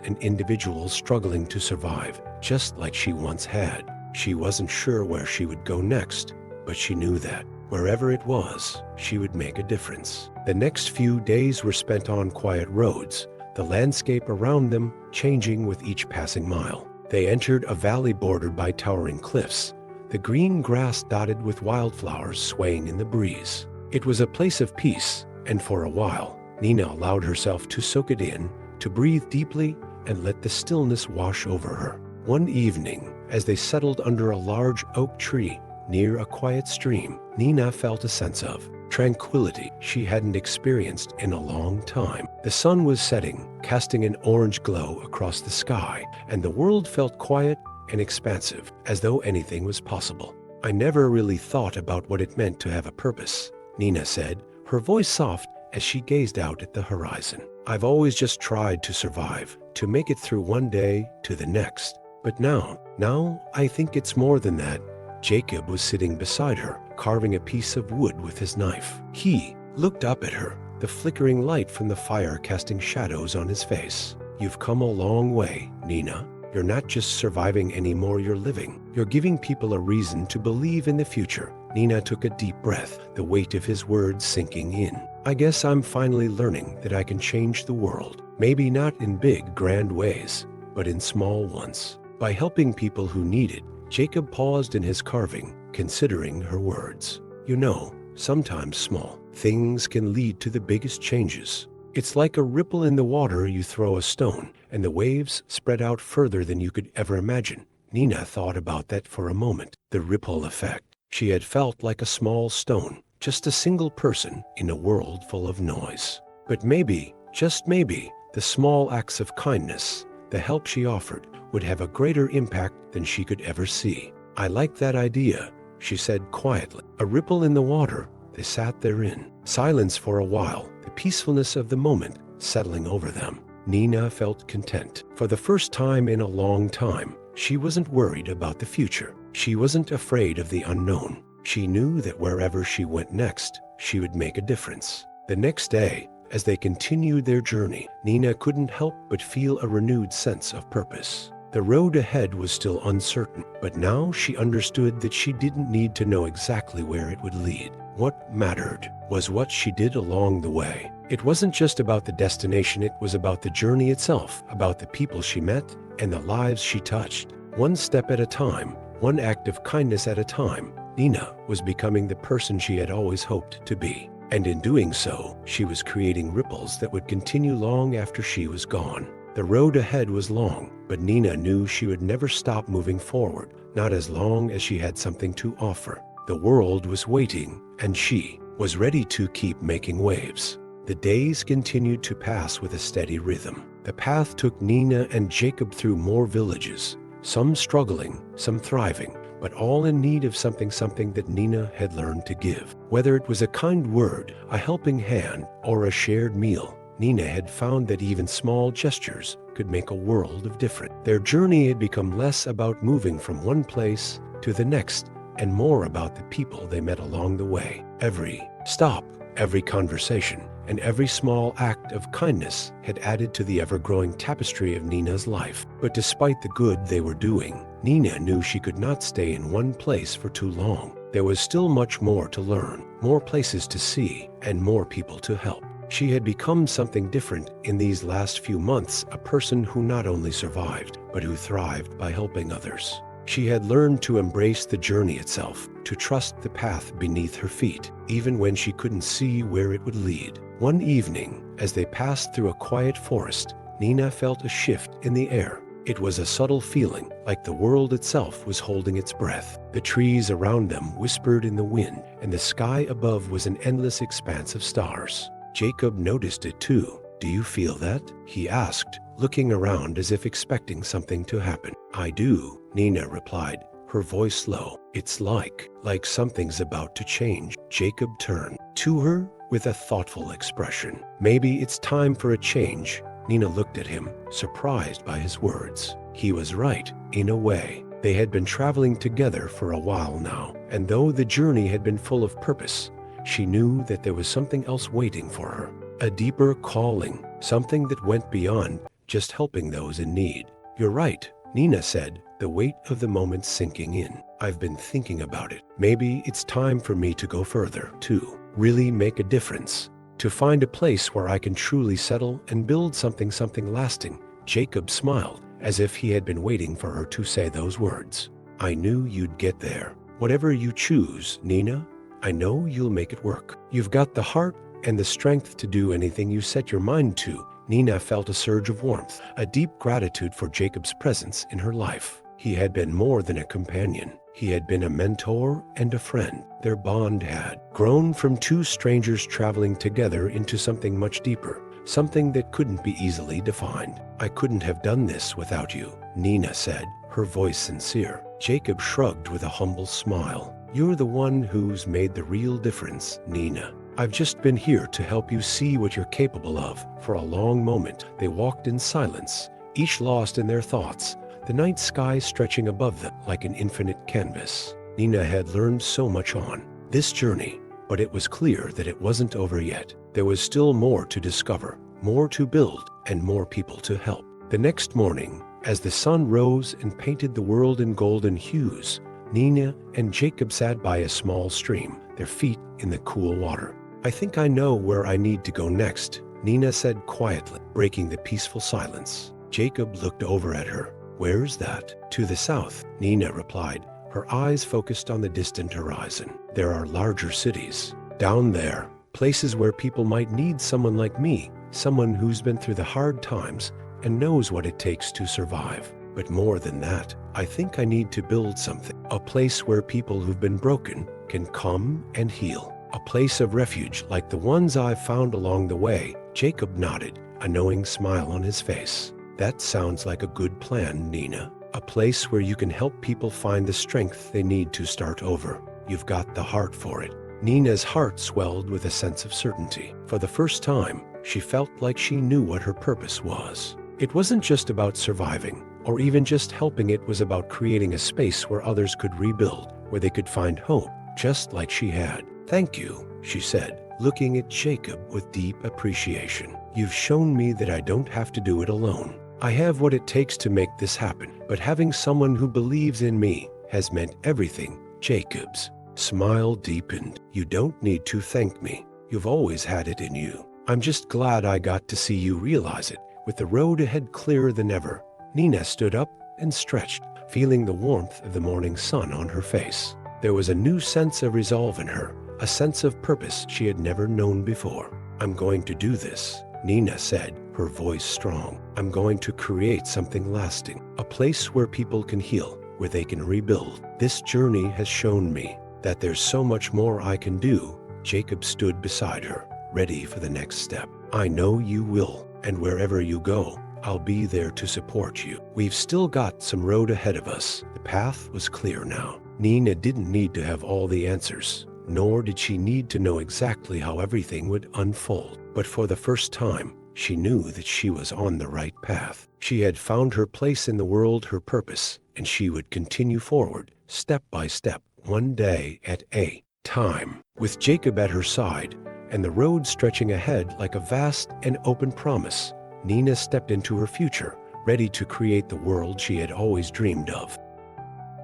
and individuals struggling to survive, just like she once had. She wasn't sure where she would go next, but she knew that wherever it was, she would make a difference. The next few days were spent on quiet roads, the landscape around them changing with each passing mile. They entered a valley bordered by towering cliffs, the green grass dotted with wildflowers swaying in the breeze. It was a place of peace, and for a while, Nina allowed herself to soak it in, to breathe deeply, and let the stillness wash over her. One evening, as they settled under a large oak tree near a quiet stream, Nina felt a sense of tranquility she hadn't experienced in a long time. The sun was setting, casting an orange glow across the sky, and the world felt quiet and expansive, as though anything was possible. "I never really thought about what it meant to have a purpose," Nina said, her voice soft as she gazed out at the horizon. "I've always just tried to survive, to make it through one day to the next. But now I think it's more than that." Jacob was sitting beside her, carving a piece of wood with his knife. He looked up at her, the flickering light from the fire casting shadows on his face. "You've come a long way, Nina. You're not just surviving anymore, you're living. You're giving people a reason to believe in the future." Nina took a deep breath, the weight of his words sinking in. "I guess I'm finally learning that I can change the world. Maybe not in big, grand ways, but in small ones. By helping people who need it." Jacob paused in his carving, considering her words. "You know, sometimes small things can lead to the biggest changes. It's like a ripple in the water. You throw a stone, and the waves spread out further than you could ever imagine." Nina thought about that for a moment. The ripple effect. She had felt like a small stone, just a single person in a world full of noise. But maybe, just maybe, the small acts of kindness, the help she offered, would have a greater impact than she could ever see. "I like that idea," she said quietly. A ripple in the water. They sat there in silence for a while, the peacefulness of the moment settling over them. Nina felt content. For the first time in a long time, she wasn't worried about the future. She wasn't afraid of the unknown. She knew that wherever she went next, she would make a difference. The next day, as they continued their journey, Nina couldn't help but feel a renewed sense of purpose. The road ahead was still uncertain, but now she understood that she didn't need to know exactly where it would lead. What mattered was what she did along the way. It wasn't just about the destination, it was about the journey itself, about the people she met and the lives she touched. One step at a time, one act of kindness at a time, Nina was becoming the person she had always hoped to be. And in doing so, she was creating ripples that would continue long after she was gone. The road ahead was long, but Nina knew she would never stop moving forward, not as long as she had something to offer. The world was waiting, and she was ready to keep making waves. The days continued to pass with a steady rhythm. The path took Nina and Jacob through more villages, some struggling, some thriving, but all in need of something that Nina had learned to give. Whether it was a kind word, a helping hand, or a shared meal, Nina had found that even small gestures could make a world of difference. Their journey had become less about moving from one place to the next and more about the people they met along the way. Every stop, every conversation, and every small act of kindness had added to the ever-growing tapestry of Nina's life. But despite the good they were doing, Nina knew she could not stay in one place for too long. There was still much more to learn, more places to see, and more people to help. She had become something different in these last few months, a person who not only survived, but who thrived by helping others. She had learned to embrace the journey itself, to trust the path beneath her feet, even when she couldn't see where it would lead. One evening, as they passed through a quiet forest, Nina felt a shift in the air. It was a subtle feeling, like the world itself was holding its breath. The trees around them whispered in the wind, and the sky above was an endless expanse of stars. Jacob noticed it too. "Do you feel that?" he asked, looking around as if expecting something to happen. "I do," Nina replied, her voice low. "It's like something's about to change." Jacob turned to her with a thoughtful expression. "Maybe it's time for a change." Nina looked at him, surprised by his words. He was right, in a way. They had been traveling together for a while now, and though the journey had been full of purpose, she knew that there was something else waiting for her. A deeper calling, something that went beyond just helping those in need. "You're right," Nina said, the weight of the moment sinking in. "I've been thinking about it. Maybe it's time for me to go further, to really make a difference, to find a place where I can truly settle and build something lasting." Jacob smiled, as if he had been waiting for her to say those words. "I knew you'd get there. Whatever you choose, Nina, I know you'll make it work. You've got the heart and the strength to do anything you set your mind to." Nina felt a surge of warmth, a deep gratitude for Jacob's presence in her life. He had been more than a companion. He had been a mentor and a friend. Their bond had grown from two strangers traveling together into something much deeper, something that couldn't be easily defined. "I couldn't have done this without you," Nina said, her voice sincere. Jacob shrugged with a humble smile. "You're the one who's made the real difference, Nina. I've just been here to help you see what you're capable of." For a long moment, they walked in silence, each lost in their thoughts, the night sky stretching above them like an infinite canvas. Nina had learned so much on this journey, but it was clear that it wasn't over yet. There was still more to discover, more to build, and more people to help. The next morning, as the sun rose and painted the world in golden hues, Nina and Jacob sat by a small stream, their feet in the cool water. "I think I know where I need to go next," Nina said quietly, breaking the peaceful silence. Jacob looked over at her. "Where's that?" "To the south," Nina replied, her eyes focused on the distant horizon. "There are larger cities down there, places where people might need someone like me, someone who's been through the hard times and knows what it takes to survive. But more than that, I think I need to build something, a place where people who've been broken can come and heal. A place of refuge like the ones I've found along the way." Jacob nodded, a knowing smile on his face. "That sounds like a good plan, Nina. A place where you can help people find the strength they need to start over. You've got the heart for it." Nina's heart swelled with a sense of certainty. For the first time, she felt like she knew what her purpose was. It wasn't just about surviving, or even just helping. It was about creating a space where others could rebuild, where they could find hope, just like she had. "Thank you," she said, looking at Jacob with deep appreciation. "You've shown me that I don't have to do it alone. I have what it takes to make this happen, but having someone who believes in me has meant everything." Jacob's smile deepened. "You don't need to thank me. You've always had it in you. I'm just glad I got to see you realize it." With the road ahead clearer than ever, Nina stood up and stretched, feeling the warmth of the morning sun on her face. There was a new sense of resolve in her, a sense of purpose she had never known before. "I'm going to do this," Nina said, her voice strong. "I'm going to create something lasting, a place where people can heal, where they can rebuild. This journey has shown me that there's so much more I can do." Jacob stood beside her, ready for the next step. "I know you will, and wherever you go, I'll be there to support you. We've still got some road ahead of us." The path was clear now. Nina didn't need to have all the answers, nor did she need to know exactly how everything would unfold. But for the first time, she knew that she was on the right path. She had found her place in the world, her purpose, and she would continue forward, step by step, one day at a time. With Jacob at her side, and the road stretching ahead like a vast and open promise, Nina stepped into her future, ready to create the world she had always dreamed of.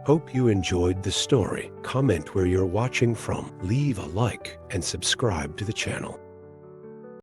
Hope you enjoyed the story. Comment where you're watching from, leave a like, and subscribe to the channel.